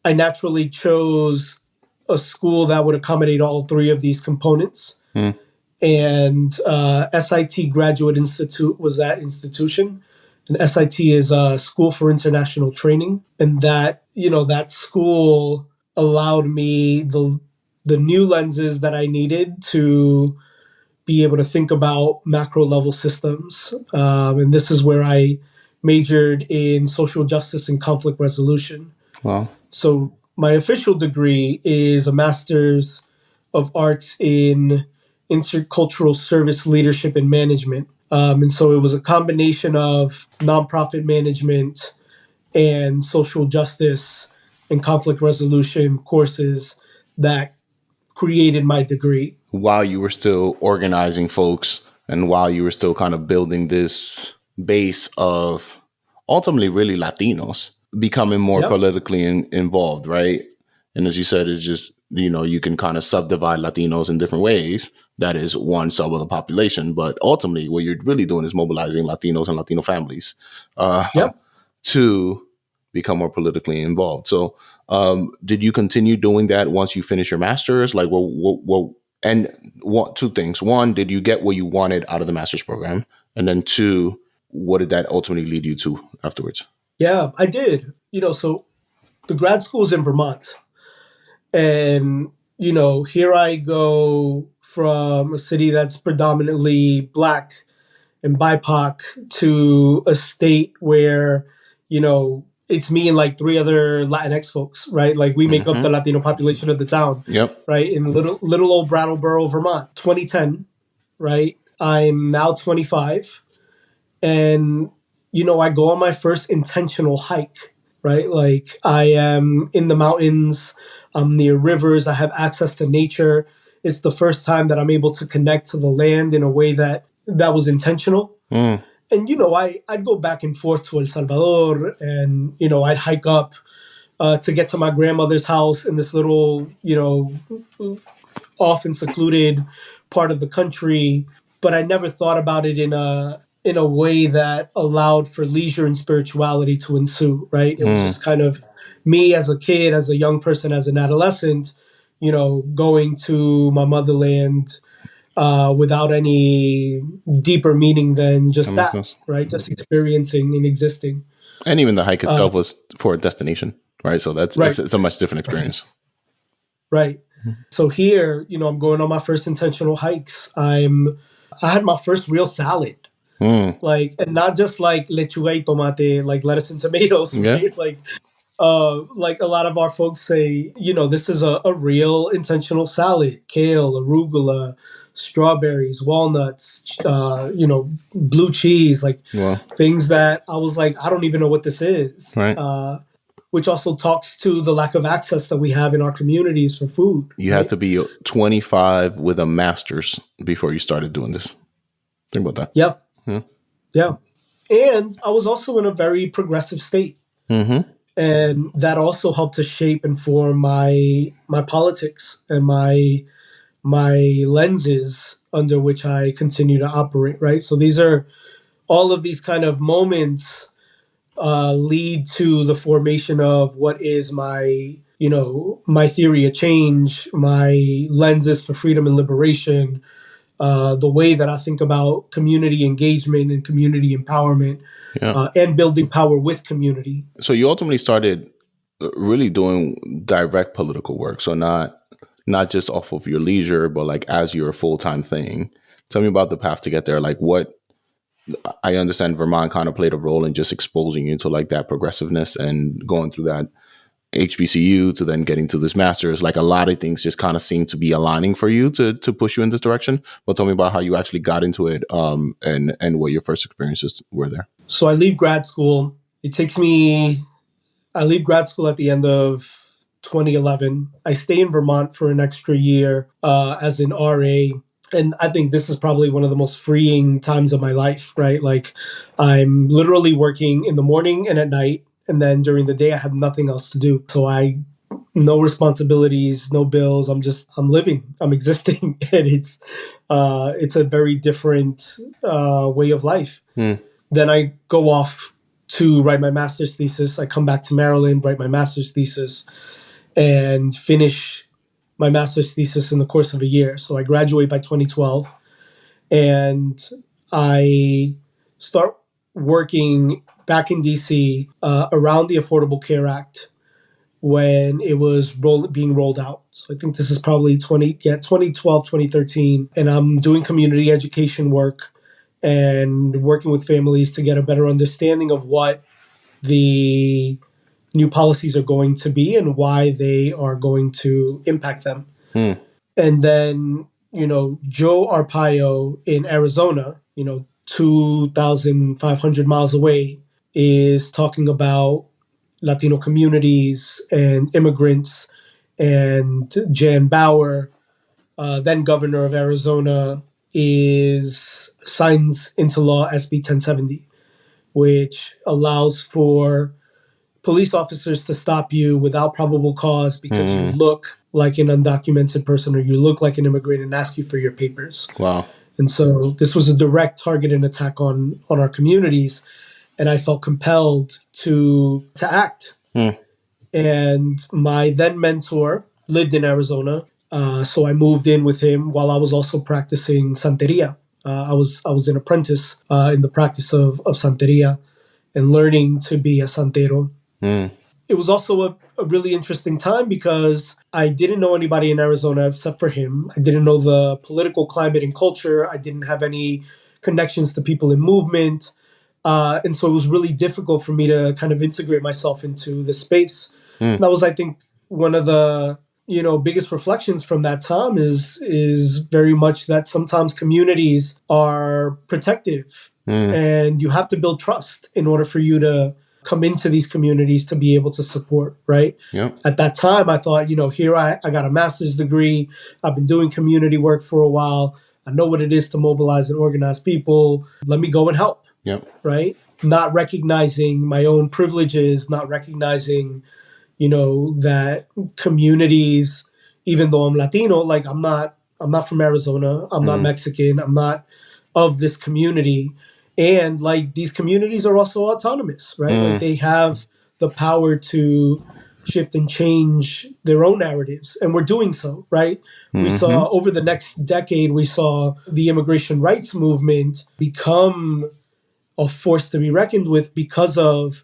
I naturally chose a school that would accommodate all three of these components. And SIT Graduate Institute was that institution. And SIT is a School for International Training. And that, that school allowed me the new lenses that I needed to be able to think about macro level systems. And this is where I majored in social justice and conflict resolution. Wow. So my official degree is a Master's of Arts in Intercultural Service Leadership and Management. And so it was a combination of nonprofit management and social justice and conflict resolution courses that created my degree. While you were still organizing folks and while you were still kind of building this base of ultimately really Latinos becoming more politically involved, right? And as you said, it's just, you can kind of subdivide Latinos in different ways. That is one sub of the population. But ultimately, what you're really doing is mobilizing Latinos and Latino families to become more politically involved. So did you continue doing that once you finish your master's? Like, two things. One, did you get what you wanted out of the master's program? And then two, what did that ultimately lead you to afterwards? Yeah, I did. So the grad school is in Vermont. And, here I go from a city that's predominantly Black and BIPOC to a state where, it's me and like three other Latinx folks, right? Like we make up the Latino population of the town, right? In little old Brattleboro, Vermont, 2010, right? I'm now 25. And, I go on my first intentional hike, right? Like I am in the mountains, I'm near rivers, I have access to nature. It's the first time that I'm able to connect to the land in a way that was intentional. And, I'd go back and forth to El Salvador and, I'd hike up to get to my grandmother's house in this little, off and secluded part of the country, but I never thought about it in a way that allowed for leisure and spirituality to ensue, right? It was just kind of me as a kid, as a young person, as an adolescent, going to my motherland without any deeper meaning than just makes that, sense. right? Just experiencing and existing. And even the hike itself was for a destination, right? So Right. it's a much different experience. Right. So here, I'm going on my first intentional hikes. I had my first real salad. Like, and not just like lechuga y tomate, like lettuce and tomatoes, Yeah. right? Like a lot of our folks say, this is a real intentional salad: kale, arugula, strawberries, walnuts, blue cheese, like Well, things that I was like, I don't even know what this is. right. Which also talks to the lack of access that we have in our communities for food. You right? had to be 25 with a master's before you started doing this. Think about that. Yep. Yeah. Yeah. And I was also in a very progressive state. Mm-hmm. And that also helped to shape and form my politics and my lenses under which I continue to operate, right? So these are all of these kind of moments lead to the formation of what is my theory of change, my lenses for freedom and liberation, the way that I think about community engagement and community empowerment, and building power with community. So you ultimately started really doing direct political work. So not just off of your leisure, but like as your full-time thing. Tell me about the path to get there. Like what I understand Vermont kind of played a role in just exposing you to like that progressiveness and going through that HBCU to then getting to this master's. Like a lot of things just kind of seem to be aligning for you to push you in this direction. But tell me about how you actually got into it and what your first experiences were there. So I leave grad school. I leave grad school at the end of 2011. I stay in Vermont for an extra year as an RA. And I think this is probably one of the most freeing times of my life, right? Like I'm literally working in the morning and at night. And then during the day, I have nothing else to do. So no responsibilities, no bills. I'm living, I'm existing. And it's a very different way of life. Then I go off to write my master's thesis. I come back to Maryland, write my master's thesis, and finish my master's thesis in the course of a year. So I graduate by 2012, and I start working back in DC around the Affordable Care Act when it was being rolled out. So I think this is probably 2012, 2013. And I'm doing community education work and working with families to get a better understanding of what the new policies are going to be and why they are going to impact them. And then, Joe Arpaio in Arizona, 2,500 miles away, is talking about Latino communities and immigrants. And Jan Bauer, then governor of Arizona, signs into law SB 1070, which allows for police officers to stop you without probable cause because you look like an undocumented person or you look like an immigrant and ask you for your papers. Wow. And so this was a direct targeted attack on our communities. And I felt compelled to act. And my then mentor lived in Arizona. So I moved in with him while I was also practicing Santeria. I was an apprentice in the practice of Santeria and learning to be a Santero. It was also a really interesting time because I didn't know anybody in Arizona except for him. I didn't know the political climate and culture. I didn't have any connections to people in movement. And so it was really difficult for me to kind of integrate myself into the space. That was, I think, one of the biggest reflections from that time is very much that sometimes communities are protective and you have to build trust in order for you to come into these communities to be able to support, right? Yep. At that time, I thought, here I got a master's degree. I've been doing community work for a while. I know what it is to mobilize and organize people. Let me go and help, right? Not recognizing my own privileges, not recognizing, that communities, even though I'm Latino, like I'm not from Arizona. I'm not Mexican. I'm not of this community. And like these communities are also autonomous, right? Like they have the power to shift and change their own narratives. And we're doing so, right? We saw over the next decade, we saw the immigration rights movement become a force to be reckoned with because of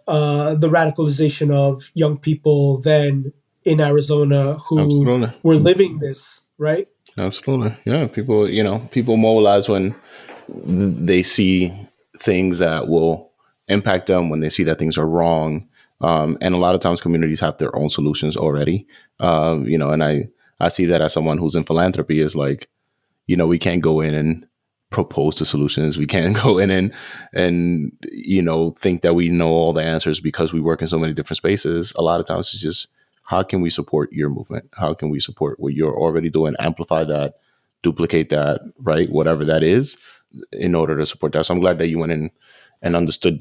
the radicalization of young people then in Arizona who Absolutely. were living this, right? Absolutely. Yeah. People mobilize when they see things that will impact them, when they see that things are wrong. And a lot of times communities have their own solutions already. And I see that as someone who's in philanthropy is like, we can't go in and propose the solutions. We can't go in and think that we know all the answers because we work in so many different spaces. A lot of times it's just, how can we support your movement? How can we support what you're already doing? Amplify that, duplicate that, right? Whatever that is, in order to support that. So I'm glad that you went in and understood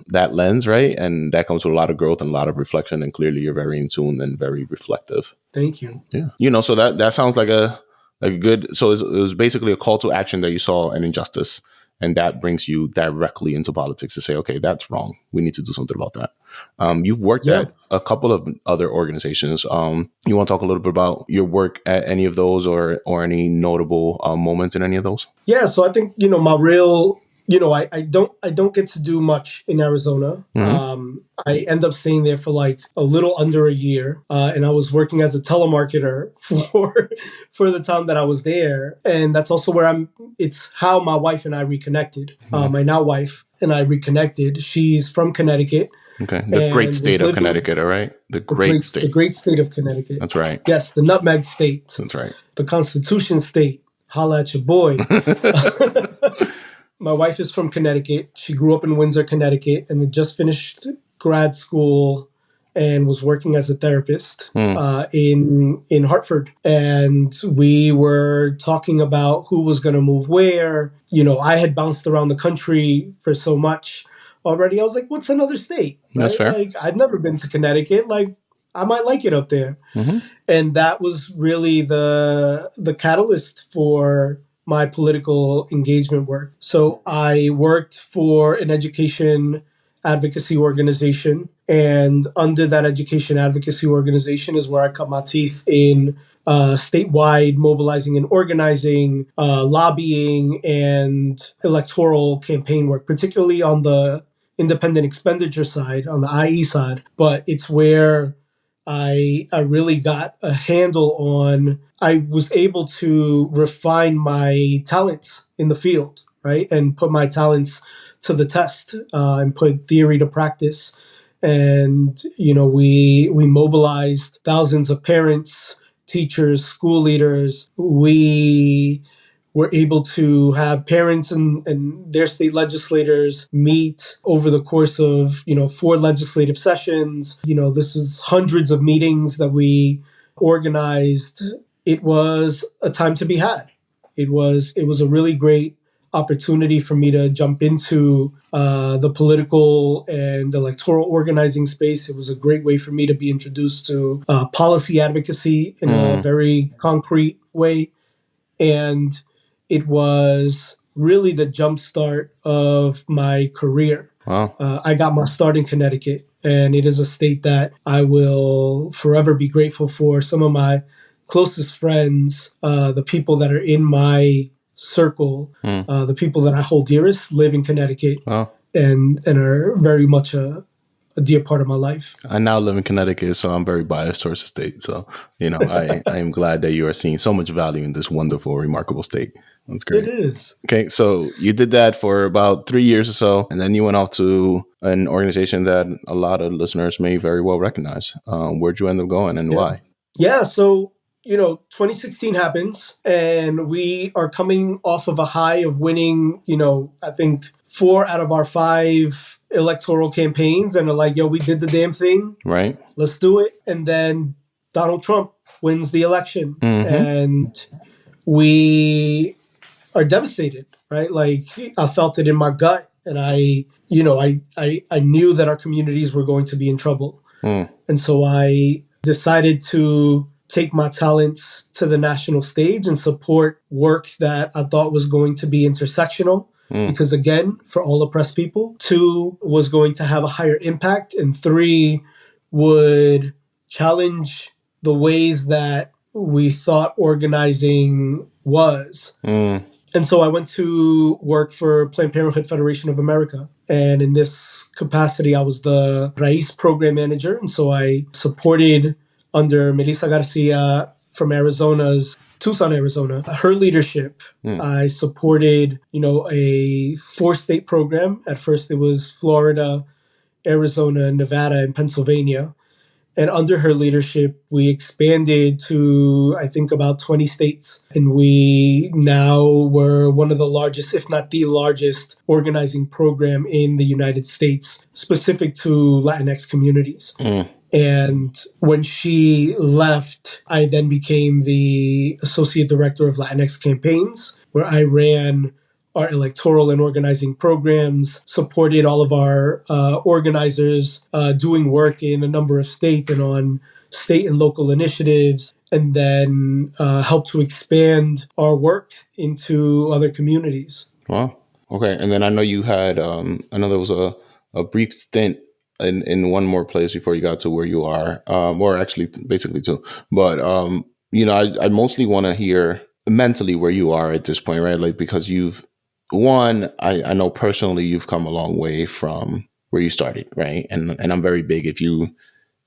that lens, right? And that comes with a lot of growth and a lot of reflection. And clearly you're very in tune and very reflective. Thank you. Yeah. So that sounds like a good, so it was basically a call to action that you saw an injustice, and that brings you directly into politics to say, okay, that's wrong. We need to do something about that. You've worked at a couple of other organizations. You want to talk a little bit about your work at any of those or any notable moments in any of those? Yeah. So I think, my real, I don't get to do much in Arizona. I end up staying there for like a little under a year. And I was working as a telemarketer for the time that I was there. And that's also where it's how my wife and I reconnected. My now wife and I reconnected. She's from Connecticut. Okay. The great state of Connecticut, all right? The great state. The great state of Connecticut. That's right. Yes, the nutmeg state. That's right. The Constitution state. Holla at your boy. My wife is from Connecticut. She grew up in Windsor, Connecticut, and had just finished grad school and was working as a therapist in Hartford. And we were talking about who was going to move where. I had bounced around the country for so much already. I was like, what's another state? Right? That's fair. Like, I've never been to Connecticut. Like, I might like it up there. And that was really the catalyst for my political engagement work. So I worked for an education advocacy organization, and under that education advocacy organization is where I cut my teeth in statewide mobilizing and organizing, lobbying, and electoral campaign work, particularly on the independent expenditure side, on the IE side. But it's where I really got a handle on, I was able to refine my talents in the field, right? And put my talents to the test and put theory to practice. And, we mobilized thousands of parents, teachers, school leaders. We were able to have parents and their state legislators meet over the course of, 4 legislative sessions. This is hundreds of meetings that we organized. It was a time to be had. It was a really great opportunity for me to jump into the political and electoral organizing space. It was a great way for me to be introduced to policy advocacy in a very concrete way. And it was really the jumpstart of my career. Wow. I got my start in Connecticut, and it is a state that I will forever be grateful for. Some of my closest friends, the people that are in my circle, the people that I hold dearest live in Connecticut. Wow. And are very much a dear part of my life. I now live in Connecticut, so I'm very biased towards the state. So, I am glad that you are seeing so much value in this wonderful, remarkable state. That's great. It is. Okay, so you did that for about 3 years or so, and then you went off to an organization that a lot of listeners may very well recognize. Where'd you end up going and why? Yeah, so 2016 happens, and we are coming off of a high of winning, I think 4 out of our 5 electoral campaigns, and are like, yo, we did the damn thing. Right. Let's do it. And then Donald Trump wins the election, and we are devastated, right? Like, I felt it in my gut, and I knew that our communities were going to be in trouble. And so I decided to take my talents to the national stage and support work that I thought was going to be intersectional. Because again, for all oppressed people, 2 was going to have a higher impact, and 3 would challenge the ways that we thought organizing was. And so I went to work for Planned Parenthood Federation of America. And in this capacity, I was the Raiz program manager. And so I supported under Melissa Garcia from Tucson, Arizona, her leadership. I supported, a 4-state program. At first, it was Florida, Arizona, Nevada, and Pennsylvania. And under her leadership, we expanded to, I think, about 20 states. And we now were one of the largest, if not the largest, organizing program in the United States, specific to Latinx communities. And when she left, I then became the Associate Director of Latinx Campaigns, where I ran our electoral and organizing programs, supported all of our organizers doing work in a number of states and on state and local initiatives, and then helped to expand our work into other communities. Wow. Okay. And then I know you had, I know there was a brief stint in one more place before you got to where you are, or actually basically 2. But, I mostly want to hear mentally where you are at this point, right? Like, because I know personally you've come a long way from where you started, right? And I'm very big if you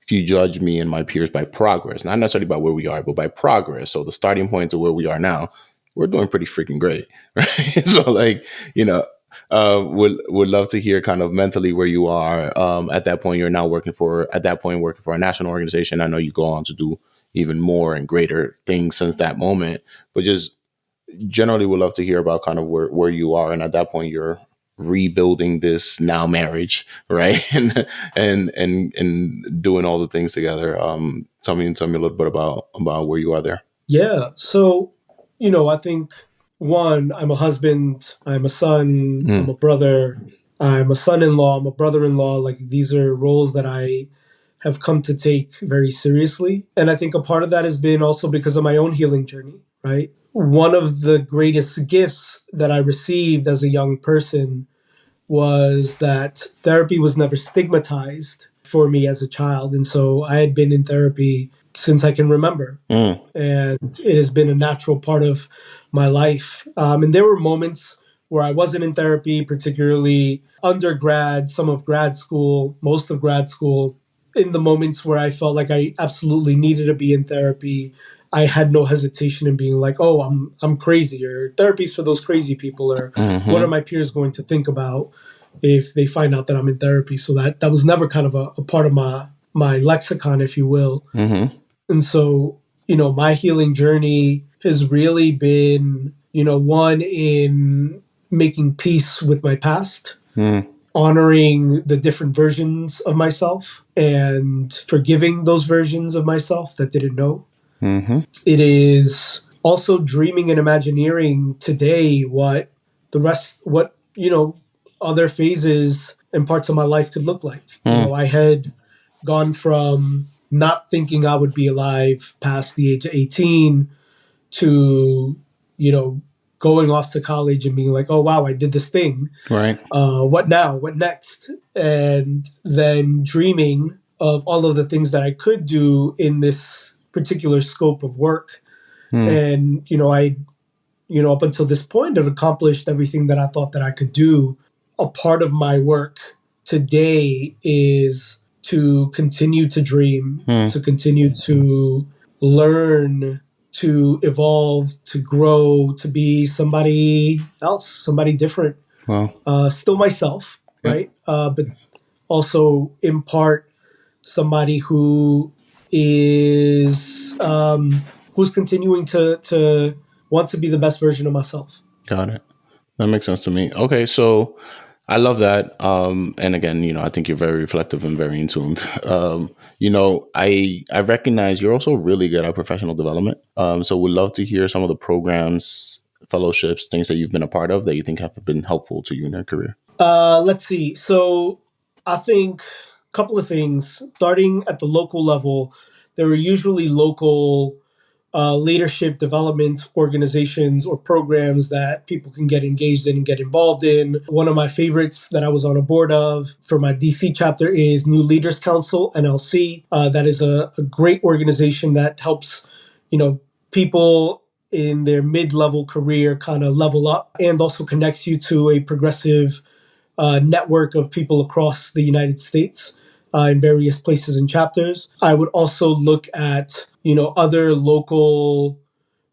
judge me and my peers by progress, not necessarily by where we are, but by progress. So the starting point to where we are now, we're doing pretty freaking great, right? So like, would love to hear kind of mentally where you are. At that point, you're now working for a national organization. I know you go on to do even more and greater things since that moment, but just generally would love to hear about kind of where you are. And at that point, you're rebuilding this now marriage, right? and doing all the things together. Tell me a little bit about where you are there. Yeah. So, I think 1, I'm a husband, I'm a son, I'm a brother, I'm a son-in-law, I'm a brother-in-law. Like, these are roles that I have come to take very seriously. And I think a part of that has been also because of my own healing journey, right? One of the greatest gifts that I received as a young person was that therapy was never stigmatized for me as a child. And so I had been in therapy since I can remember. And it has been a natural part of my life. And there were moments where I wasn't in therapy, particularly undergrad, some of grad school, most of grad school. In the moments where I felt like I absolutely needed to be in therapy, I had no hesitation in being like, oh, I'm crazy, or therapy's for those crazy people, or what are my peers going to think about if they find out that I'm in therapy? So that was never kind of a part of my lexicon, if you will. And so, my healing journey has really been, 1, in making peace with my past, honoring the different versions of myself and forgiving those versions of myself that didn't know. It is also dreaming and imagineering today what other phases and parts of my life could look like. I had gone from not thinking I would be alive past the age of 18 to, going off to college and being like, oh, wow, I did this thing. Right. What now? What next? And then dreaming of all of the things that I could do in this particular scope of work. And, I, up until this point, have accomplished everything that I thought that I could do. A part of my work today is to continue to dream, to continue to learn, to evolve, to grow, to be somebody else, somebody different. Wow. Still myself, right? But also in part somebody who is who's continuing to want to be the best version of myself. Got it. That makes sense to me. Okay, so I love that. And again, I think you're very reflective and very in tuned. I recognize you're also really good at professional development. So we'd love to hear some of the programs, fellowships, things that you've been a part of that you think have been helpful to you in your career. Let's see. So I think a couple of things. Starting at the local level, there are usually local leadership development organizations or programs that people can get engaged in and get involved in. One of my favorites that I was on a board of for my DC chapter is New Leaders Council, NLC. That is a great organization that helps, people in their mid-level career kind of level up, and also connects you to a progressive network of people across the United States in various places and chapters. I would also look at, other local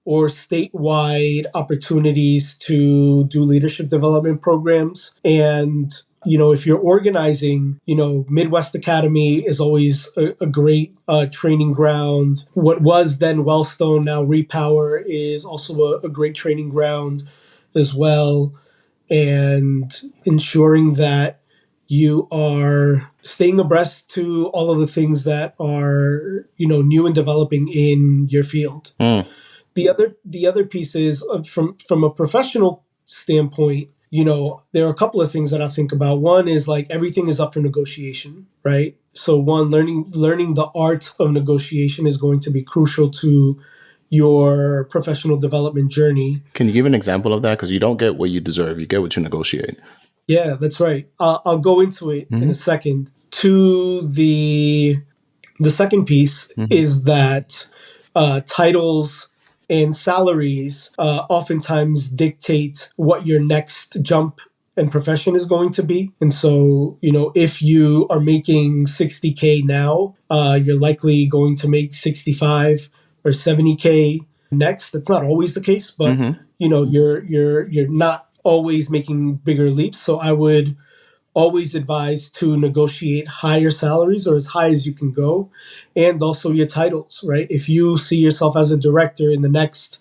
or statewide opportunities to do leadership development programs. And, if you're organizing, Midwest Academy is always a great training ground. What was then Wellstone, now Repower, is also a great training ground as well. And ensuring that you are staying abreast to all of the things that are, new and developing in your field. The other piece is from a professional standpoint, there are a couple of things that I think about. One is like everything is up for negotiation, right? So one, learning the art of negotiation is going to be crucial to your professional development journey. Can you give an example of that? Because you don't get what you deserve. You get what you negotiate. Yeah, that's right. I'll go into it in a second. To the second piece is that titles and salaries oftentimes dictate what your next jump and profession is going to be. And so, if you are making 60K now, you're likely going to make 65 or 70K next. That's not always the case, but you're not always making bigger leaps. So I would always advise to negotiate higher salaries or as high as you can go, and also your titles, right? If you see yourself as a director in the next,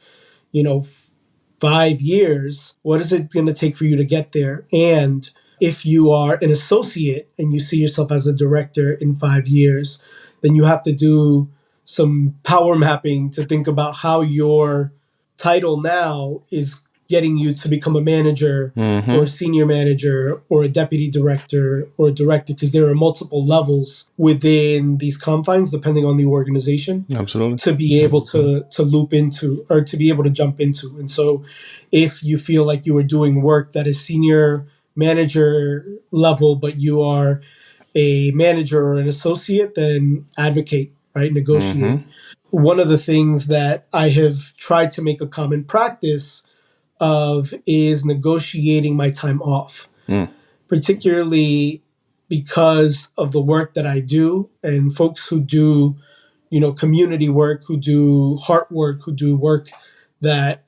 5 years, what is it going to take for you to get there? And if you are an associate and you see yourself as a director in 5 years, then you have to do some power mapping to think about how your title now is getting you to become a manager or a senior manager or a deputy director or a director, because there are multiple levels within these confines depending on the organization. Absolutely. To be able to loop into or to be able to jump into. And so if you feel like you are doing work that is senior manager level, but you are a manager or an associate, then advocate, right? Negotiate. One of the things that I have tried to make a common practice of is negotiating my time off, particularly because of the work that I do, and folks who do, community work, who do heart work, who do work that,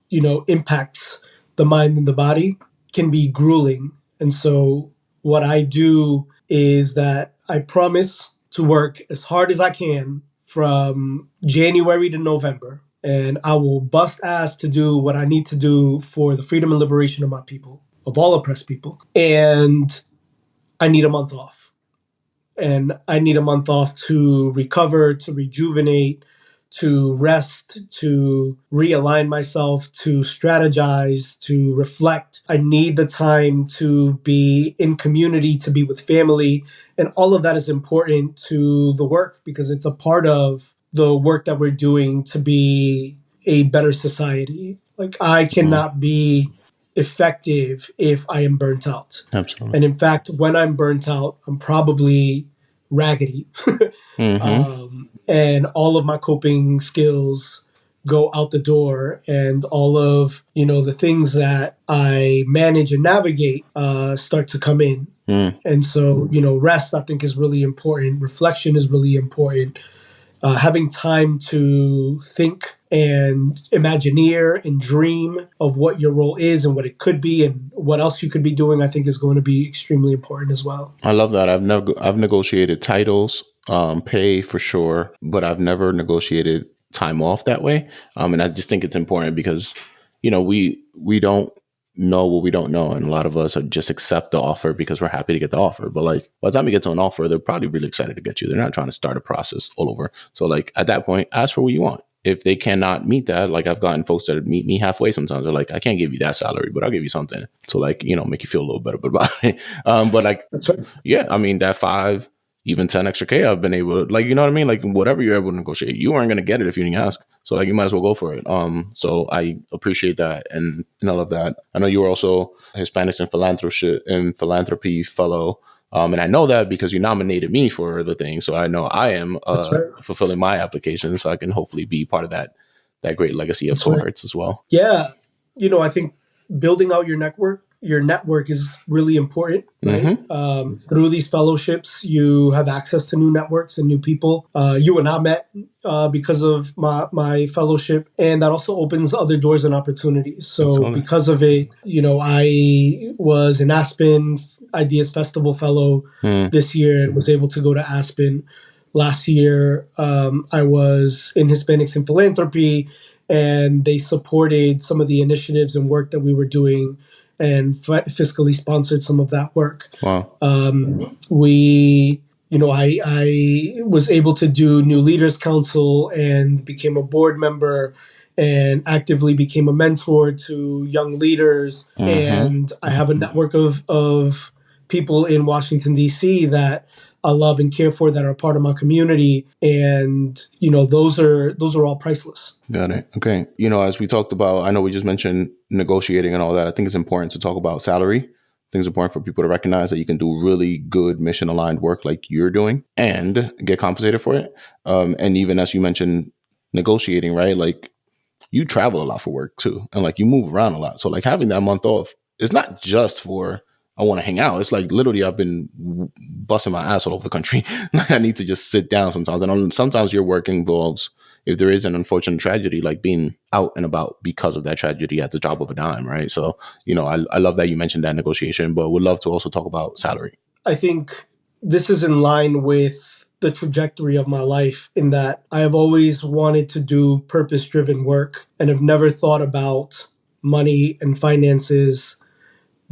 impacts the mind and the body, can be grueling. And so what I do is that I promise to work as hard as I can from January to November. And I will bust ass to do what I need to do for the freedom and liberation of my people, of all oppressed people. And I need a month off. And I need a month off to recover, to rejuvenate, to rest, to realign myself, to strategize, to reflect. I need the time to be in community, to be with family. And all of that is important to the work because it's a part of the work that we're doing to be a better society. Like, I cannot be effective if I am burnt out. Absolutely. And in fact, when I'm burnt out, I'm probably raggedy. And all of my coping skills go out the door, and all of, the things that I manage and navigate start to come in. And so, rest, I think, is really important. Reflection is really important. Having time to think and imagineer and dream of what your role is and what it could be and what else you could be doing, I think is going to be extremely important as well. I love that. I've negotiated titles, pay for sure, but I've never negotiated time off that way. And I just think it's important because, we don't know what we don't know. And a lot of us are just accept the offer because we're happy to get the offer. But like by the time you get to an offer, they're probably really excited to get you. They're not trying to start a process all over. So like at that point, ask for what you want. If they cannot meet that, like I've gotten folks that meet me halfway sometimes. They're like, I can't give you that salary, but I'll give you something. So like, make you feel a little better about it. But like, That's right. Yeah, I mean, that 5, even 10 extra K, I've been able to, like, you know what I mean? Like whatever you're able to negotiate, you weren't going to get it if you didn't ask. So like you might as well go for it. So I appreciate that and all of that. I know you were also Hispanics in philanthropy fellow. And I know that because you nominated me for the thing. So I know I am That's right. fulfilling my application, so I can hopefully be part of that great legacy of That's right. cohorts as well. Yeah. I think building out your network is really important, right? Through these fellowships, you have access to new networks and new people. You and I met because of my fellowship, and that also opens other doors and opportunities. So Absolutely. because of it, I was an Aspen Ideas Festival fellow this year and was able to go to Aspen. Last year, I was in Hispanics in Philanthropy, and they supported some of the initiatives and work that we were doing and fiscally sponsored some of that work. Wow. I was able to do New Leaders Council and became a board member and actively became a mentor to young leaders. And I have a network of people in Washington, D.C. that I love and care for that are part of my community. And, those are all priceless. Got it. Okay. As we talked about, I know we just mentioned negotiating and all that. I think it's important to talk about salary. I think it's important for people to recognize that you can do really good mission aligned work like you're doing and get compensated for it. And even as you mentioned, negotiating, right? Like you travel a lot for work too. And like you move around a lot. So like having that month off is not just for, I want to hang out. It's like literally I've been busting my ass all over the country. I need to just sit down sometimes. And sometimes your work involves, if there is an unfortunate tragedy, like being out and about because of that tragedy at the drop of a dime, right? So, I love that you mentioned that negotiation, but would love to also talk about salary. I think this is in line with the trajectory of my life in that I have always wanted to do purpose-driven work and have never thought about money and finances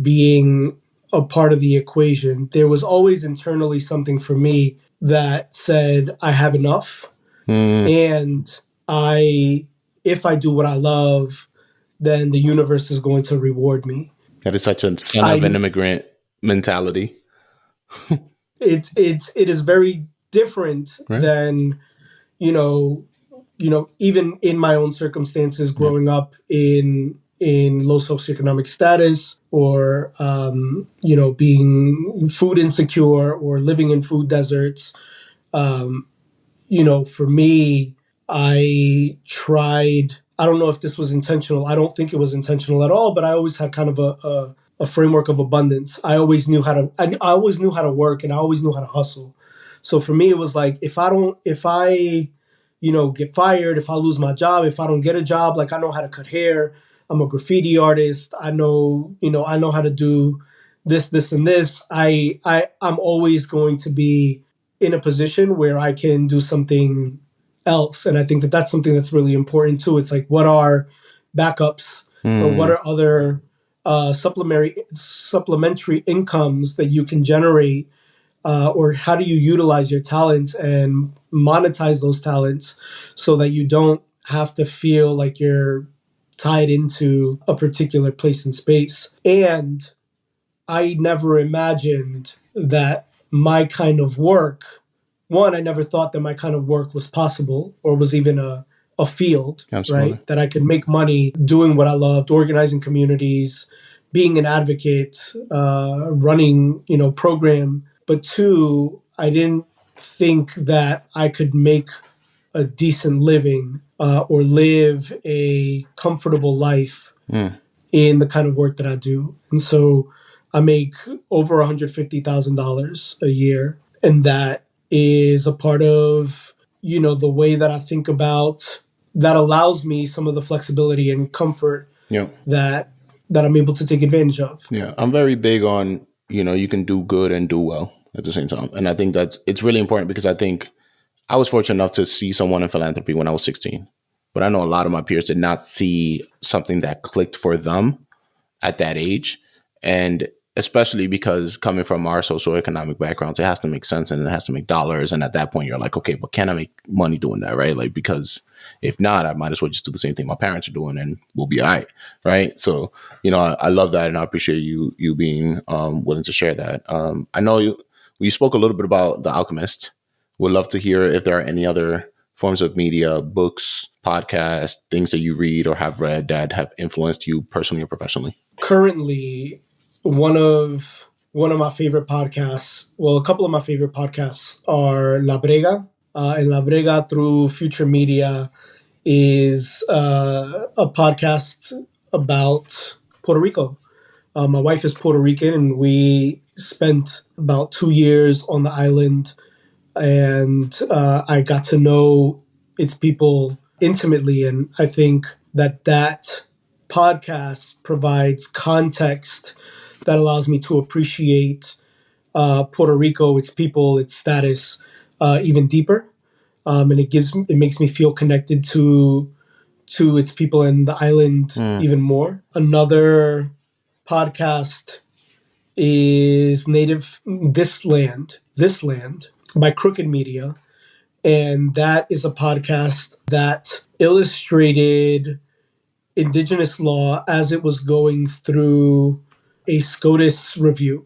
being a part of the equation. There was always internally something for me that said, I have enough. And if I do what I love, then the universe is going to reward me. That is such a son of an immigrant mentality. It is very different than, even in my own circumstances growing up in low socioeconomic status or, being food insecure or living in food deserts. For me, I don't know if this was intentional. I don't think it was intentional at all, but I always had kind of a framework of abundance. I always knew how to work, and I always knew how to hustle. So for me, it was like, if I get fired, if I lose my job, if I don't get a job, like I know how to cut hair. I'm a graffiti artist. I know how to do this, and this. I'm always going to be in a position where I can do something else. And I think that that's something that's really important too. It's like, what are backups or what are other supplementary incomes that you can generate, or how do you utilize your talents and monetize those talents so that you don't have to feel like you're tied into a particular place and space. And I never imagined that my kind of work, I never thought that my kind of work was possible or was even a field, Absolutely. right? That I could make money doing what I loved, organizing communities, being an advocate, running, program. But two, I didn't think that I could make a decent living or live a comfortable life in the kind of work that I do. And so I make over $150,000 a year. And that is a part of, the way that I think about, that allows me some of the flexibility and comfort that I'm able to take advantage of. Yeah, I'm very big on, you can do good and do well at the same time. And I think it's really important because I think I was fortunate enough to see someone in philanthropy when I was 16. But I know a lot of my peers did not see something that clicked for them at that age. And especially because coming from our socioeconomic backgrounds, it has to make sense and it has to make dollars. And at that point, you're like, okay, but can I make money doing that, right? Like, because if not, I might as well just do the same thing my parents are doing and we'll be all right, right? So, I love that and I appreciate you being willing to share that. I know you spoke a little bit about The Alchemist. Would love to hear if there are any other forms of media, books, podcasts, things that you read or have read that have influenced you personally or professionally? Currently, one of my favorite podcasts, well, a couple of my favorite podcasts are La Brega. And La Brega through Future Media is a podcast about Puerto Rico. My wife is Puerto Rican, and we spent about 2 years on the island, and I got to know its people intimately. And I think that podcast provides context that allows me to appreciate Puerto Rico, its people, its status even deeper, and it makes me feel connected to its people and the island even more. Another podcast is Native This Land by Crooked Media, and that is a podcast that illustrated Indigenous law as it was going through a SCOTUS review.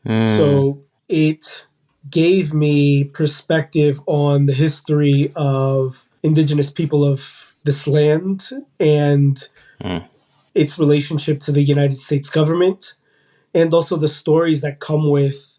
So it gave me perspective on the history of Indigenous people of this land and its relationship to the United States government, and also the stories that come with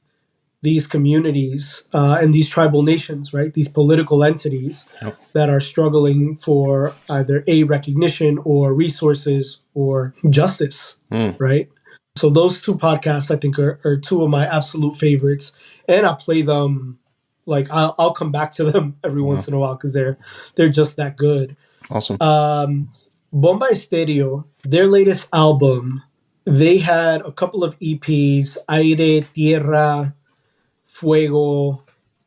these communities and these tribal nations, right? These political entities that are struggling for either a recognition or resources or justice, right? So those two podcasts, I think, are two of my absolute favorites, and I play them. Like I'll come back to them every once in a while because they're just that good. Awesome. Bomba Estéreo, their latest album, they had a couple of EPs, Aire, Tierra, Fuego,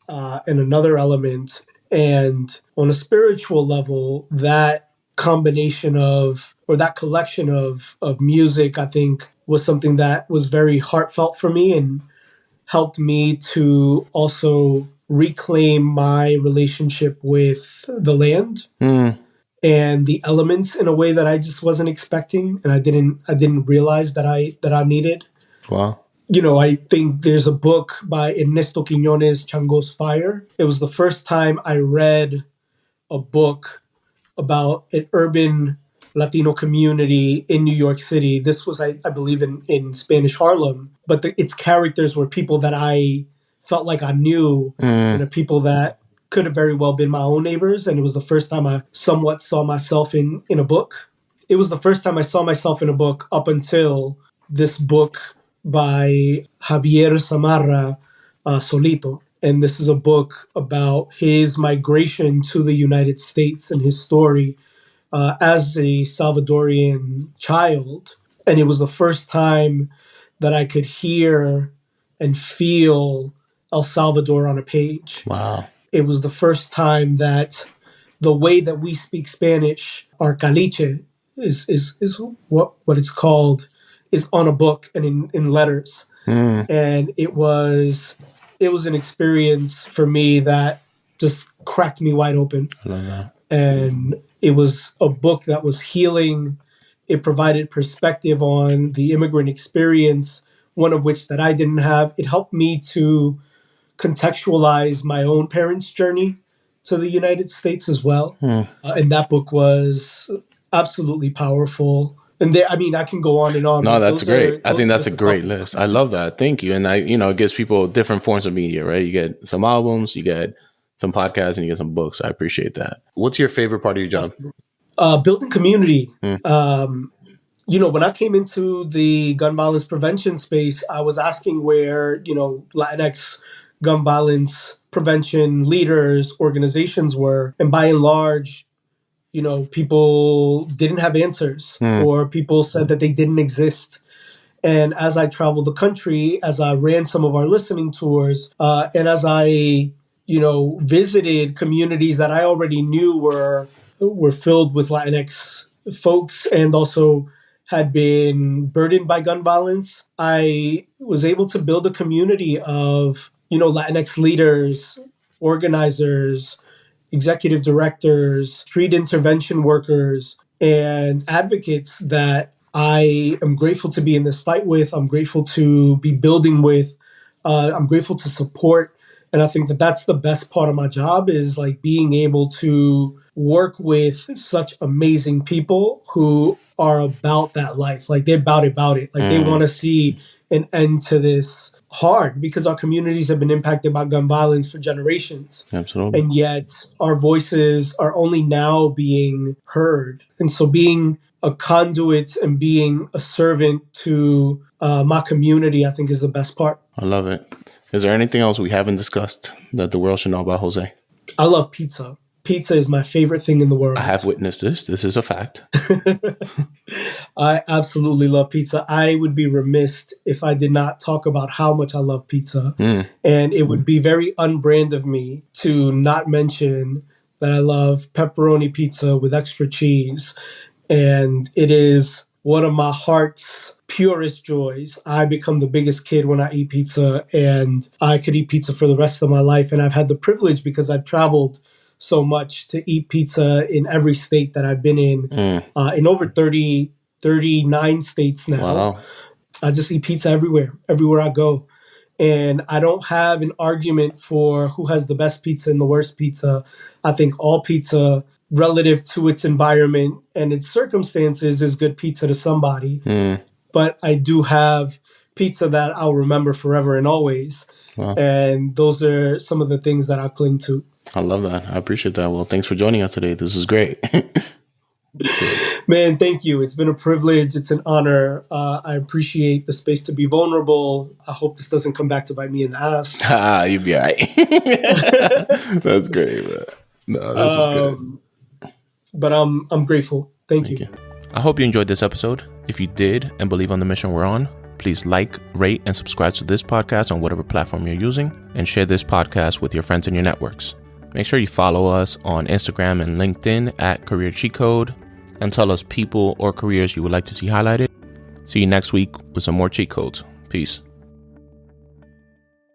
and Another Element. And on a spiritual level, that combination of, or that collection of music, I think was something that was very heartfelt for me and helped me to also reclaim my relationship with the land and the elements in a way that I just wasn't expecting, and I didn't realize that I needed. Wow. You know, I think there's a book by Ernesto Quiñones, Chango's Fire. It was the first time I read a book about an urban Latino community in New York City. This was, I believe, in Spanish Harlem, but its characters were people that I felt like I knew, and are people that could have very well been my own neighbors. And it was the first time I somewhat saw myself in a book. It was the first time I saw myself in a book up until this book by Javier Samarra, Solito. And this is a book about his migration to the United States and his story as a Salvadorian child. And it was the first time that I could hear and feel El Salvador on a page. Wow. It was the first time that the way that we speak Spanish, our caliche, is what it's called, is on a book and in letters. And it was an experience for me that just cracked me wide open. I love that. And it was a book that was healing. It provided perspective on the immigrant experience, one of which that I didn't have. It helped me to contextualize my own parents' journey to the United States as well. And that book was absolutely powerful. And there, I mean, I can go on and on. No, that's great. I think that's a great list. I love that. Thank you. And it gives people different forms of media, right? You get some albums, you get some podcasts, and you get some books. I appreciate that. What's your favorite part of your job? Building community. When I came into the gun violence prevention space, I was asking where, Latinx gun violence prevention leaders, organizations were. And by and large, people didn't have answers, or people said that they didn't exist. And as I traveled the country, as I ran some of our listening tours, and as I, visited communities that I already knew were filled with Latinx folks and also had been burdened by gun violence, I was able to build a community of, Latinx leaders, organizers, executive directors, street intervention workers, and advocates that I am grateful to be in this fight with. I'm grateful to be building with. I'm grateful to support And I think that that's the best part of my job, is like being able to work with such amazing people who are about that life. Like they're about it. Like they want to see an end to this hard, because our communities have been impacted by gun violence for generations. Absolutely. And yet our voices are only now being heard. And so being a conduit and being a servant to my community, I think, is the best part. I love it. Is there anything else we haven't discussed that the world should know about Jose? I love pizza. Pizza is my favorite thing in the world. I have witnessed this. This is a fact. I absolutely love pizza. I would be remiss if I did not talk about how much I love pizza. And it would be very unbrand of me to not mention that I love pepperoni pizza with extra cheese. And it is one of my heart's purest joys. I become the biggest kid when I eat pizza, and I could eat pizza for the rest of my life. And I've had the privilege, because I've traveled so much, to eat pizza in every state that I've been in over 39 states now. Wow. I just eat pizza everywhere I go. And I don't have an argument for who has the best pizza and the worst pizza. I think all pizza, relative to its environment and its circumstances, is good pizza to somebody. But I do have pizza that I'll remember forever and always. Wow. And those are some of the things that I cling to. I love that. I appreciate that. Well, thanks for joining us today. This is great. Man, thank you. It's been a privilege. It's an honor. I appreciate the space to be vulnerable. I hope this doesn't come back to bite me in the ass. You'll be all right. That's great, man. No, this is good. But I'm grateful. Thank you. I hope you enjoyed this episode. If you did and believe on the mission we're on, please like, rate, and subscribe to this podcast on whatever platform you're using, and share this podcast with your friends and your networks. Make sure you follow us on Instagram and LinkedIn at Career Cheat Code, and tell us people or careers you would like to see highlighted. See you next week with some more cheat codes. Peace.